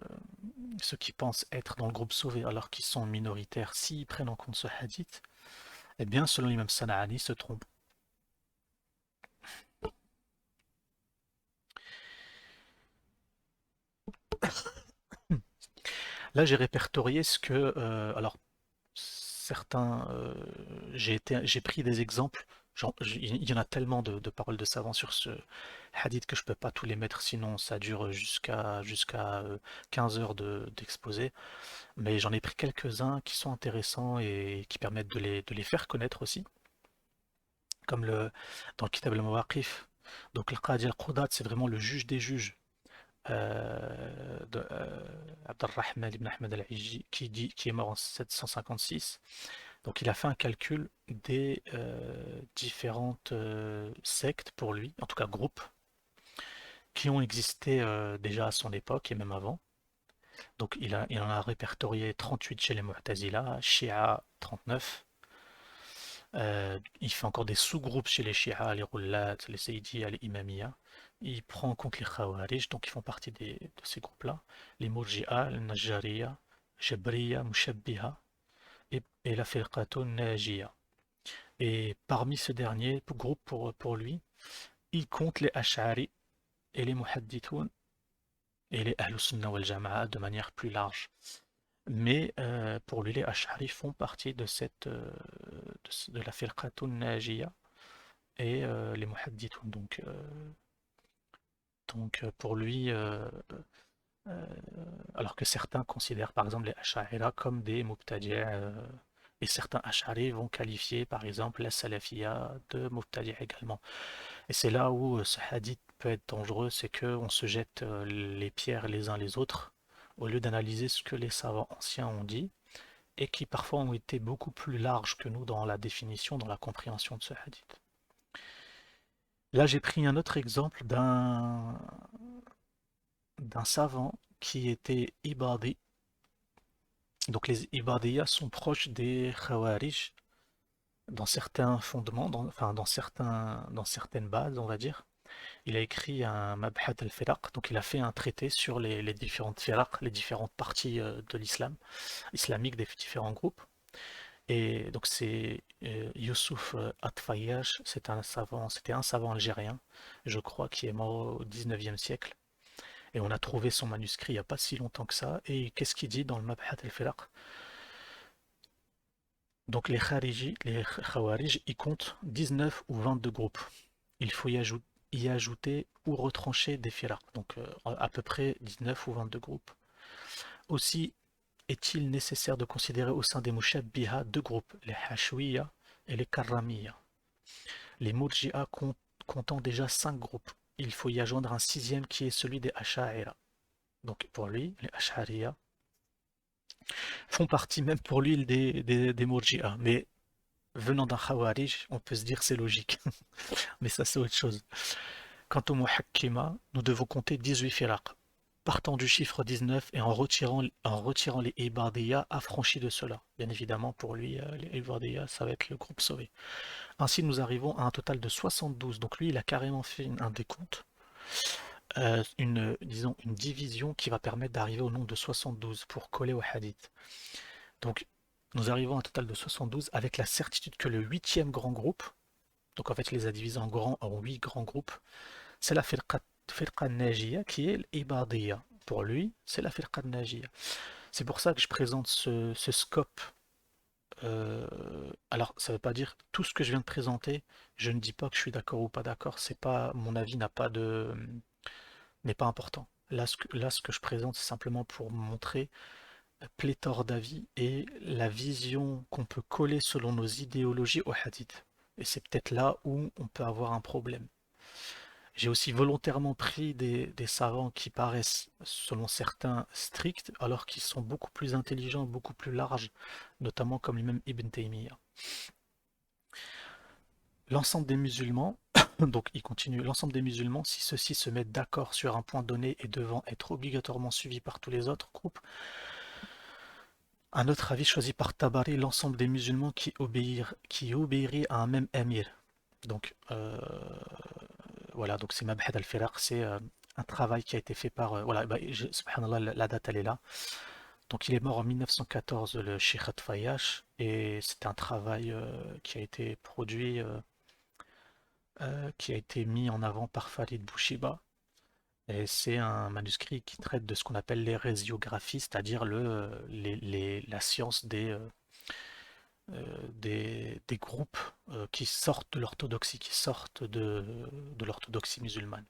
ceux qui pensent être dans le groupe sauvé alors qu'ils sont minoritaires, s'ils prennent en compte ce hadith, eh bien, selon l'imam San'ani, se trompent. Là, j'ai répertorié ce que, alors, certains, j'ai pris des exemples. Il y en a tellement de paroles de savants sur ce hadith que je peux pas tous les mettre, sinon ça dure jusqu'à 15 heures d'exposé. Mais j'en ai pris quelques-uns qui sont intéressants et qui permettent de les faire connaître aussi, comme dans le Kitab al-Mawaqif. Donc le Qadi al-Qudat, c'est vraiment le juge des juges. Abdurrahman ibn Ahmad al-Ijji, qui est mort en 756. Donc il a fait un calcul des différentes sectes pour lui, en tout cas groupes, qui ont existé déjà à son époque et même avant. Donc il en a répertorié 38 chez les Mu'tazila, Shia 39. Il fait encore des sous-groupes chez les Shia, les Rullat, les Sayyidiyya, les Imamiyya. Il prend en compte les Khawarij, donc ils font partie de ces groupes-là. Les Murji'a, les Najjariya, Jabriya, Mushabbiha et la Firqatun Najiya. Et parmi ce dernier groupe pour lui, il compte les Ash'ari et les Muhaddithoun et les Ahlus Sunnah wal Jama'a de manière plus large. Mais pour lui, les Ash'ari font partie de de la firqatun Najiyya et les Muhaddithoun. Pour lui, euh, alors que certains considèrent par exemple les Ash'ari comme des Mubtadi', et certains Ash'ari vont qualifier par exemple la Salafiyya de Mubtadi' également. Et c'est là où ce hadith peut être dangereux, c'est qu'on se jette les pierres les uns les autres, au lieu d'analyser ce que les savants anciens ont dit, et qui parfois ont été beaucoup plus larges que nous dans la définition, dans la compréhension de ce hadith. Là, j'ai pris un autre exemple d'un savant qui était Ibadi. Donc les Ibadiyya sont proches des Khawarij dans certains fondements, enfin dans certaines bases, on va dire. Il a écrit un Mabhat al-Firaq, donc il a fait un traité sur les différentes firaq, les différentes parties de l'islam, islamique des différents groupes. Et donc c'est Youssouf Atfayash, c'était un savant algérien, je crois, qui est mort au 19e siècle. Et on a trouvé son manuscrit il n'y a pas si longtemps que ça. Et qu'est-ce qu'il dit dans le Mabhat al-Firaq? Donc les Khawarij, ils comptent 19 ou 22 groupes. Il faut y ajouter ou retrancher des firaq, donc à peu près 19 ou 22 groupes. Aussi, est-il nécessaire de considérer au sein des Mushabbiha deux groupes, les Hashwiya et les Karramiya. Les Murji'a comptant déjà 5 groupes. Il faut y adjoindre un sixième qui est celui des Asha'ira. Donc pour lui, les Ash'ariya font partie même pour lui des Murji'a. Mais venant d'un Khawarij, on peut se dire c'est logique. Mais ça c'est autre chose. Quant au Muhakkima, nous devons compter 18 firaq. Partant du chiffre 19 et en retirant les Ibadiyya affranchis de cela. Bien évidemment, pour lui, les Ibadiyya, ça va être le groupe sauvé. Ainsi, nous arrivons à un total de 72. Donc lui, il a carrément fait un décompte, disons, une division qui va permettre d'arriver au nombre de 72 pour coller au hadith. Donc, nous arrivons à un total de 72 avec la certitude que le huitième grand groupe, donc en fait, il les a divisés en 8 grands groupes, c'est la firqa Najiyya qui est l'Ibadiyya. Pour lui, c'est la firqa Najiyya. C'est pour ça que je présente ce scope. Alors, ça ne veut pas dire tout ce que je viens de présenter, je ne dis pas que je suis d'accord ou pas d'accord, c'est pas, mon avis n'est pas important. Là, ce que je présente, c'est simplement pour montrer pléthore d'avis et la vision qu'on peut coller selon nos idéologies au hadith. Et c'est peut-être là où on peut avoir un problème. J'ai aussi volontairement pris des savants qui paraissent, selon certains, stricts, alors qu'ils sont beaucoup plus intelligents, beaucoup plus larges, notamment comme lui-même Ibn Taymiyyah. L'ensemble des musulmans, donc il continue, l'ensemble des musulmans, si ceux-ci se mettent d'accord sur un point donné et devant être obligatoirement suivi par tous les autres groupes, un autre avis choisi par Tabari, l'ensemble des musulmans qui obéiraient à un même émir. Donc voilà, donc c'est Mabhed al-Firaq, c'est un travail qui a été fait par, voilà, bah, subhanallah, la date elle est là. Donc il est mort en 1914, le Sheikh Fayash, et c'est un travail qui a été produit, qui a été mis en avant par Farid Bouchiba. Et c'est un manuscrit qui traite de ce qu'on appelle l'hérésiographies, c'est-à-dire la science des groupes qui sortent de l'orthodoxie, qui sortent de l'orthodoxie musulmane.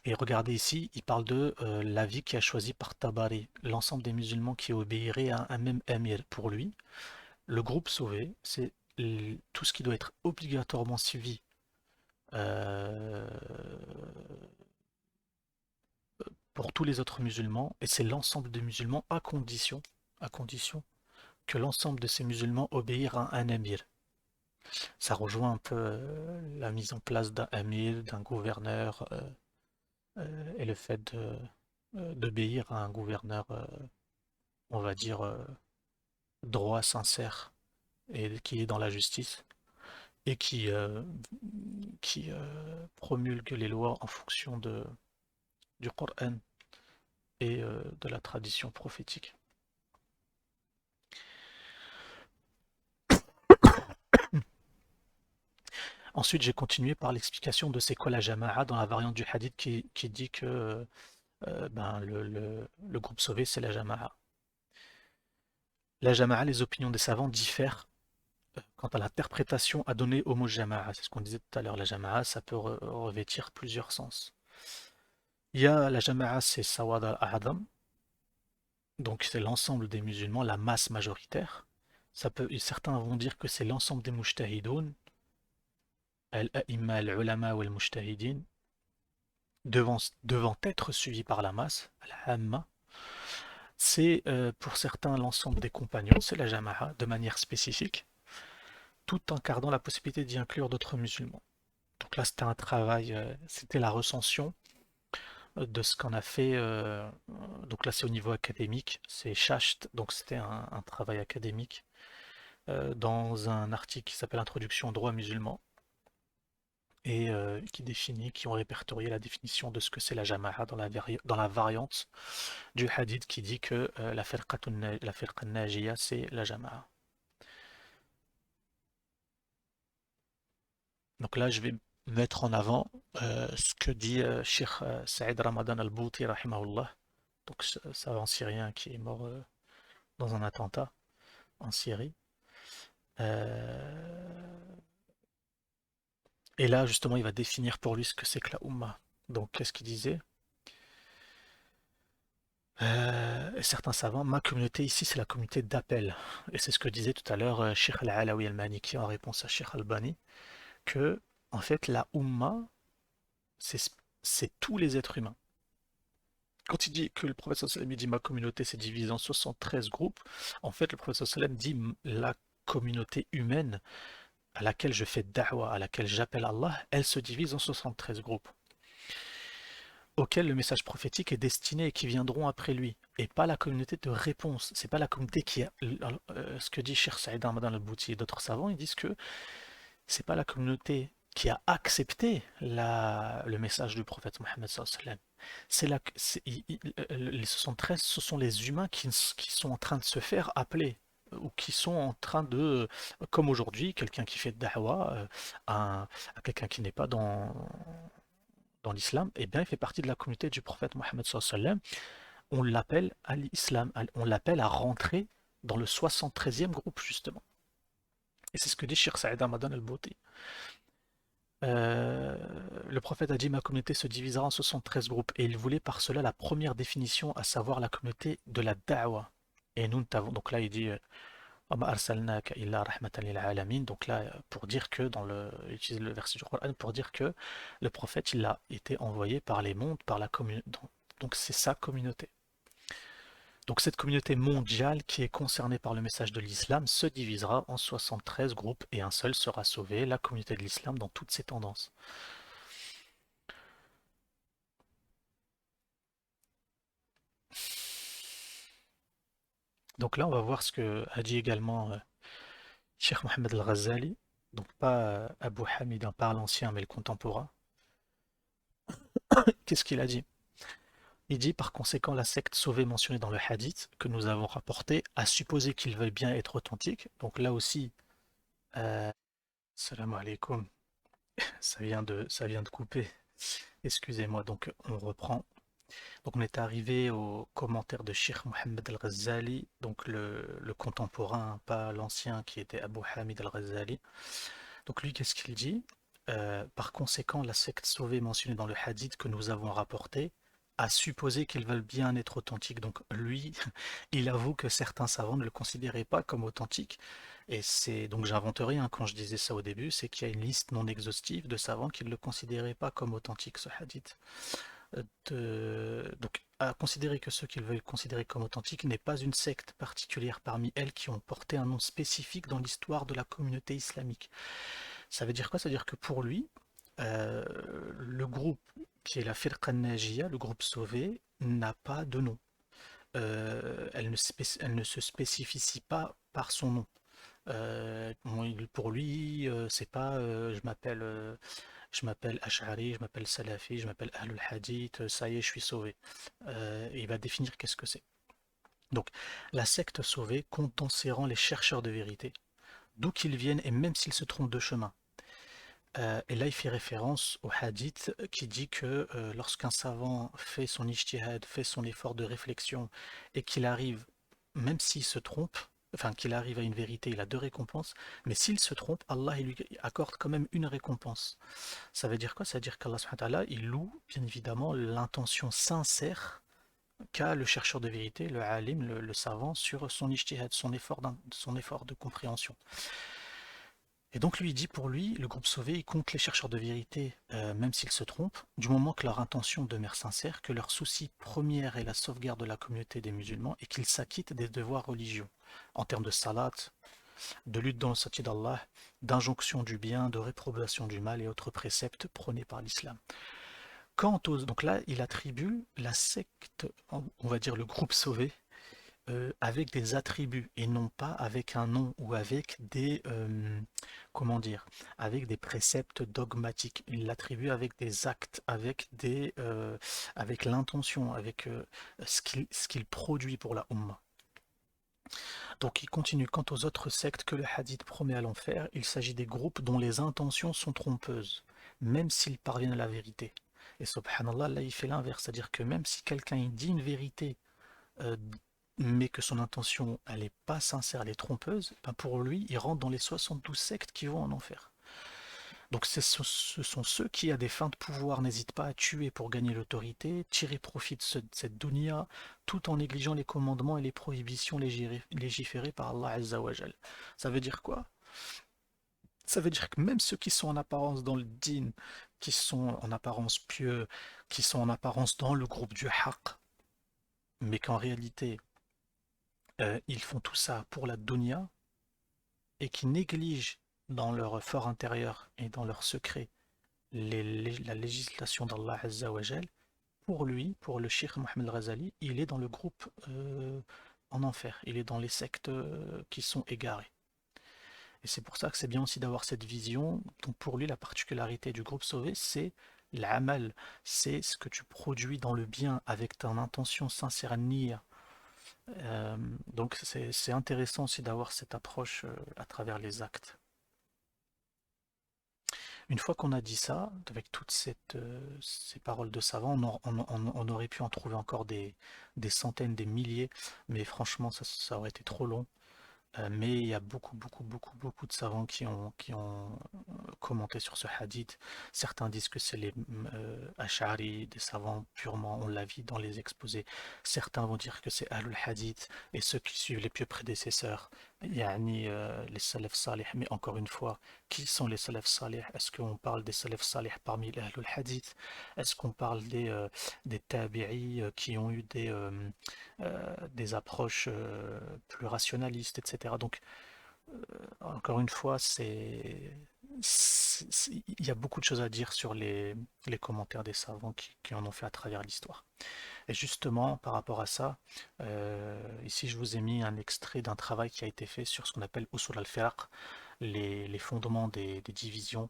Et regardez ici, il parle de l'avis qui a choisi par Tabari, l'ensemble des musulmans qui obéiraient à un même émir. Pour lui, le groupe sauvé, c'est tout ce qui doit être obligatoirement suivi euh, pour tous les autres musulmans, et c'est l'ensemble des musulmans à condition que l'ensemble de ces musulmans obéissent à un émir. Ça rejoint un peu la mise en place d'un émir, d'un gouverneur, et le fait d'obéir à un gouverneur, on va dire, droit, sincère, et qui est dans la justice, et qui promulgue les lois en fonction du Coran et de la tradition prophétique. Ensuite, j'ai continué par l'explication de c'est quoi la jama'a dans la variante du hadith qui dit que ben, le groupe sauvé, c'est la jama'a. La jama'a, les opinions des savants diffèrent quant à l'interprétation à donner au mot jama'a. C'est ce qu'on disait tout à l'heure. La jama'a, ça peut revêtir plusieurs sens. Il y a la jama'a, c'est Sawad al-A'adam, donc c'est l'ensemble des musulmans, la masse majoritaire. Certains vont dire que c'est l'ensemble des mujtahidoun, al-a'imma, al-ulama ou al-mujtahidin, devant être suivis par la masse, al-hamma. C'est pour certains l'ensemble des compagnons, c'est la jama'a de manière spécifique, tout en gardant la possibilité d'y inclure d'autres musulmans. Donc là, c'était un travail, c'était la recension de ce qu'on a fait. Donc là, c'est au niveau académique, c'est Chacht, donc c'était un travail académique dans un article qui s'appelle Introduction au droit musulman et qui ont répertorié la définition de ce que c'est la jama'a dans la variante du hadith qui dit que la firqa najiya c'est la jama'a. Donc là, je vais mettre en avant ce que dit Cheikh Saïd Ramadan al-Bouti, rahimahullah, donc ce savant syrien qui est mort dans un attentat en Syrie. Euh, et là, justement, il va définir pour lui ce que c'est que la Ummah. Donc, qu'est-ce qu'il disait? Certains savants, ma communauté ici, c'est la communauté d'appel. Et c'est ce que disait tout à l'heure Cheikh Al-Alawi al-Maliki en réponse à Cheikh Al-Bani, que, en fait, la Ummah, c'est c'est tous les êtres humains. Quand il dit que le prophète sallam il dit ma communauté s'est divisée en 73 groupes, en fait le prophète sallam dit la communauté humaine à laquelle je fais da'wa, à laquelle j'appelle Allah, elle se divise en 73 groupes, auxquels le message prophétique est destiné et qui viendront après lui, et pas la communauté de réponse. C'est pas la communauté qui a ce que dit Cheikh Saïd Ramadan al-Bouti et d'autres savants, ils disent que c'est pas la communauté qui a accepté le message du prophète Mohammed sallallahu alayhi wa sallam. Les 73, ce sont les humains qui sont en train de se faire appeler ou qui sont en train de, comme aujourd'hui, quelqu'un qui fait da'wa à quelqu'un qui n'est pas dans l'islam, eh bien, il fait partie de la communauté du prophète Mohammed sallallahu alayhi wa sallam. On l'appelle à l'islam, on l'appelle à rentrer dans le 73e groupe, justement. Et c'est ce que dit Cheikh Saïd Ramadan al-Bouti. Euh, le prophète a dit ma communauté se divisera en 73 groupes et il voulait par cela la première définition, à savoir la communauté de la da'wa. Et nous avons donc là il dit Wama arsalnaka illa rahmatan lil alamin. Donc là pour dire que il utilise le verset du Coran pour dire que le prophète il a été envoyé par les mondes, par la communauté. Donc c'est sa communauté. Donc cette communauté mondiale qui est concernée par le message de l'islam se divisera en 73 groupes et un seul sera sauvé, la communauté de l'islam dans toutes ses tendances. Donc là, on va voir ce que a dit également Cheikh Mohamed Al-Ghazali, donc pas Abu Hamid, hein, pas l'ancien, mais le contemporain. Qu'est-ce qu'il a dit? Il dit par conséquent la secte sauvée mentionnée dans le hadith que nous avons rapporté, à supposer qu'il veuille bien être authentique. Donc là aussi, salam alaikum, ça vient de couper. Excusez-moi, donc on reprend. Donc on est arrivé au commentaire de Cheikh Mohamed Al-Ghazali, donc le contemporain, pas l'ancien qui était Abu Hamid Al-Ghazali. Donc lui, qu'est-ce qu'il dit? Par conséquent, la secte sauvée mentionnée dans le hadith que nous avons rapporté a supposé qu'ils veulent bien être authentiques. Donc lui, il avoue que certains savants ne le considéraient pas comme authentique. Et c'est donc j'invente rien quand je disais ça au début, c'est qu'il y a une liste non exhaustive de savants qui ne le considéraient pas comme authentique ce hadith. Donc à considérer que ceux qu'ils veulent considérer comme authentiques n'est pas une secte particulière parmi elles qui ont porté un nom spécifique dans l'histoire de la communauté islamique. Ça veut dire quoi? Ça veut dire que pour lui, euh, le groupe qui est la Firqa Najiya, le groupe sauvé, n'a pas de nom. Elle ne se spécifie pas par son nom. Pour lui, c'est pas je m'appelle Ash'ari, je m'appelle Salafi, je m'appelle Ahlul Hadith, ça y est, je suis sauvé. Et il va définir qu'est-ce que c'est. Donc, la secte sauvée compte dans ses rangs les chercheurs de vérité, d'où qu'ils viennent et même s'ils se trompent de chemin. Et là, il fait référence au hadith qui dit que lorsqu'un savant fait son ijtihad, fait son effort de réflexion, et qu'il arrive, même s'il se trompe, enfin qu'il arrive à une vérité, il a deux récompenses, mais s'il se trompe, Allah il lui accorde quand même une récompense. Ça veut dire quoi? Ça veut dire qu'Allah subhanahu wa ta'ala, il loue bien évidemment l'intention sincère qu'a le chercheur de vérité, le alim, le savant, sur son ijtihad, son effort de compréhension. Et donc lui il dit pour lui, le groupe sauvé, il compte les chercheurs de vérité, même s'ils se trompent, du moment que leur intention demeure sincère, que leur souci premier est la sauvegarde de la communauté des musulmans et qu'ils s'acquittent des devoirs religieux, en termes de salat, de lutte dans le sentier d'Allah, d'injonction du bien, de réprobation du mal et autres préceptes prônés par l'islam. Donc là, il attribue la secte, on va dire le groupe sauvé, avec des attributs et non pas avec un nom ou avec des comment dire, avec des préceptes dogmatiques. Il l'attribue avec des actes, avec l'intention, avec ce qu'il produit pour la Ummah. Donc il continue. Quant aux autres sectes que le hadith promet à l'enfer, il s'agit des groupes dont les intentions sont trompeuses, même s'ils parviennent à la vérité. Et subhanallah, là il fait l'inverse, c'est-à-dire que même si quelqu'un il dit une vérité euh, mais que son intention elle n'est pas sincère, elle est trompeuse, ben pour lui, il rentre dans les 72 sectes qui vont en enfer. Donc ce sont ceux qui, à des fins de pouvoir, n'hésitent pas à tuer pour gagner l'autorité, tirer profit de cette dunya, tout en négligeant les commandements et les prohibitions légiférées par Allah Azza wa Jal. Ça veut dire quoi? Ça veut dire que même ceux qui sont en apparence dans le din, qui sont en apparence pieux, qui sont en apparence dans le groupe du haqq, mais qu'en réalité ils font tout ça pour la dunya et qui négligent dans leur fort intérieur et dans leur secret la législation d'Allah Azza wa Jal, pour lui, pour le Cheikh Mohammed Razali, il est dans le groupe en enfer, il est dans les sectes qui sont égarées. Et c'est pour ça que c'est bien aussi d'avoir cette vision. Donc pour lui, la particularité du groupe sauvé, c'est l'amal, c'est ce que tu produis dans le bien avec ton intention sincère, niya. Donc c'est intéressant aussi d'avoir cette approche à travers les actes. Une fois qu'on a dit ça, avec toutes ces paroles de savants, on aurait pu en trouver encore des centaines, des milliers, mais franchement ça aurait été trop long. Mais il y a beaucoup, beaucoup, beaucoup, beaucoup de savants qui ont commenté sur ce hadith. Certains disent que c'est les Ash'ari, des savants purement, on l'a vu dans les exposés. Certains vont dire que c'est Ahlul Hadith et ceux qui suivent les pieux prédécesseurs, yani les Salaf Salih. Mais encore une fois, qui sont les Salaf Salih? Est-ce qu'on parle des Salaf Salih parmi les Ahlul Hadith? Est-ce qu'on parle des Tabi'i qui ont eu des approches plus rationalistes, etc. Donc, encore une fois, il y a beaucoup de choses à dire sur les commentaires des savants qui en ont fait à travers l'histoire. Et justement, par rapport à ça, ici je vous ai mis un extrait d'un travail qui a été fait sur ce qu'on appelle Usul al-Firaq, les fondements des divisions,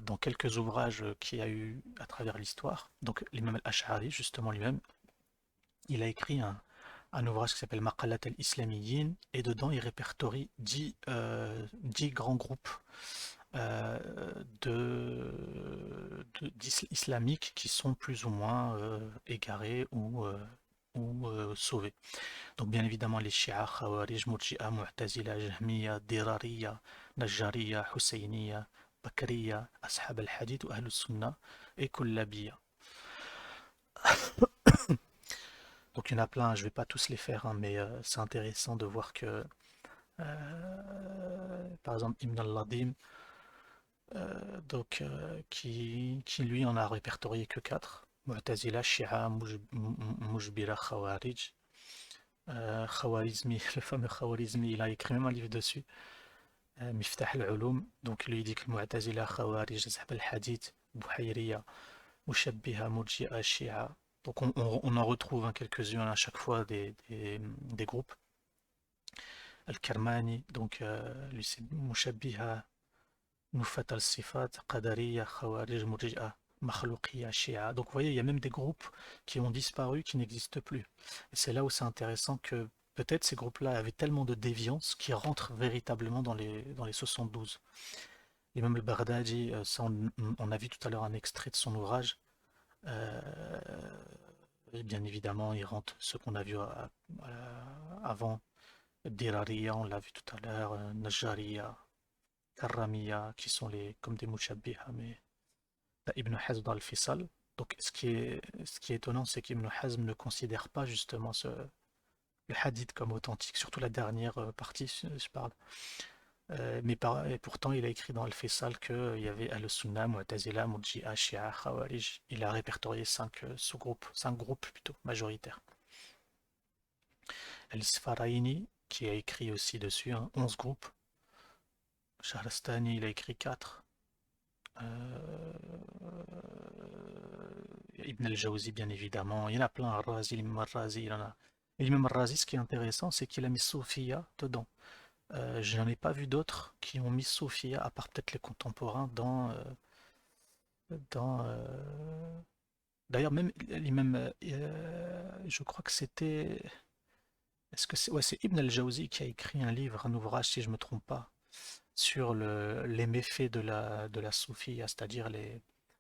dans quelques ouvrages qu'il y a eu à travers l'histoire. Donc l'imam al-Ash'ari, justement lui-même, il a écrit un ouvrage qui s'appelle Maqalat al-Islamiyyin, et dedans il répertorie 10 grands groupes euh, islamiques qui sont plus ou moins égarés ou sauvés. Donc bien évidemment les Shia, Khawarij, Murji'a, Mu'tazila, Jahmiya, Dirariya, Najjariya, Husayniya, Bakriya, Ashab al-Hadith ou Ahlus Sunnah et Kullabiya. Donc il y en a plein, je ne vais pas tous les faire, hein, mais c'est intéressant de voir que, par exemple, Ibn al-Ladim, qui lui en a répertorié que 4. Mu'tazila, Shia, Mujbira, Khawarij. Khawarizmi, le fameux Khawarizmi, il a écrit même un livre dessus, Miftah al-Ulum. Donc lui il dit que Mu'tazila, Khawarij, Ashab al-Hadith, Buhayriya, Mushabbiha, Murji'a, Shia. Donc on en retrouve hein, quelques-uns à chaque fois des groupes. Al-Karmani, donc lui c'est Mushabbiha, Nufat al-Sifat, Qadariya, Khawarij, Murji'a, Makhlouqiya, Shia. Donc vous voyez, il y a même des groupes qui ont disparu, qui n'existent plus. Et c'est là où c'est intéressant que peut-être ces groupes-là avaient tellement de déviance qu'ils rentrent véritablement dans les 72. Imam al-Baghdadi, ça on a vu tout à l'heure un extrait de son ouvrage. Euh, et bien évidemment, il rentre ce qu'on a vu avant. Dirariya, on l'a vu tout à l'heure, Najariya, Karramiya, qui sont comme des Mushabbiha, mais t'as Ibn Hazm dans al-Fisal. Donc ce qui est étonnant, c'est qu'Ibn Hazm ne considère pas justement le hadith comme authentique, surtout la dernière partie, je parle. Et pourtant, il a écrit dans Al-Faisal qu'il y avait Al-Sunnah, Mu'tazila, Murji'a, Shia, Khawarij. Il a répertorié cinq sous-groupes, cinq groupes plutôt majoritaires. Al-Sfaraini, qui a écrit aussi dessus, 11 groupes. Shahrastani, il a écrit 4. Ibn al-Jawzi, bien évidemment. Il y en a plein. Al-Razi, l'imam al-Razi, il en a. Et l'imam al-Razi, ce qui est intéressant, c'est qu'il a mis Sophia dedans. Je n'en ai pas vu d'autres qui ont mis Sophia, à part peut-être les contemporains, dans. D'ailleurs, même l'imam, je crois que c'était. Est-ce que c'est. Ouais, c'est Ibn al-Jawzi qui a écrit un livre, un ouvrage, si je ne me trompe pas, sur les méfaits de la soufia, c'est-à-dire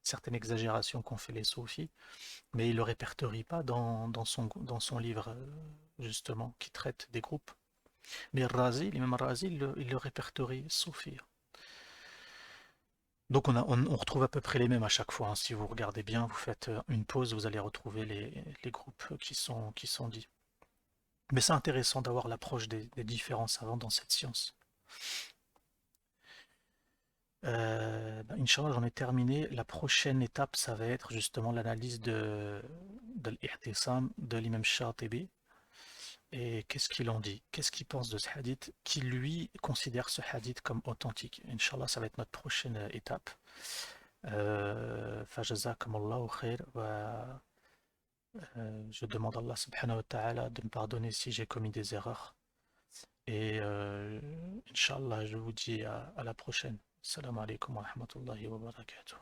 certaines exagérations qu'ont fait les soufis, mais il ne le répertorie pas dans son livre, justement, qui traite des groupes. Mais Razi, l'imam Razi, il le répertorie soufia. Donc on retrouve à peu près les mêmes à chaque fois, hein. Si vous regardez bien, vous faites une pause, vous allez retrouver les groupes qui sont dits. Mais c'est intéressant d'avoir l'approche des différents savants dans cette science. Inch'Allah, j'en ai terminé. La prochaine étape, ça va être justement l'analyse de l'Ihtisam de l'imam Shatibi. Et qu'est-ce qu'il en dit? Qu'est-ce qu'il pense de ce hadith? Qui lui considère ce hadith comme authentique? Inch'Allah, ça va être notre prochaine étape. Fajazakumullahu khair. Je demande à Allah subhanahu wa ta'ala de me pardonner si j'ai commis des erreurs. Et Inch'Allah, je vous dis à la prochaine. Assalamu alaikum wa rahmatullahi wa barakatuh.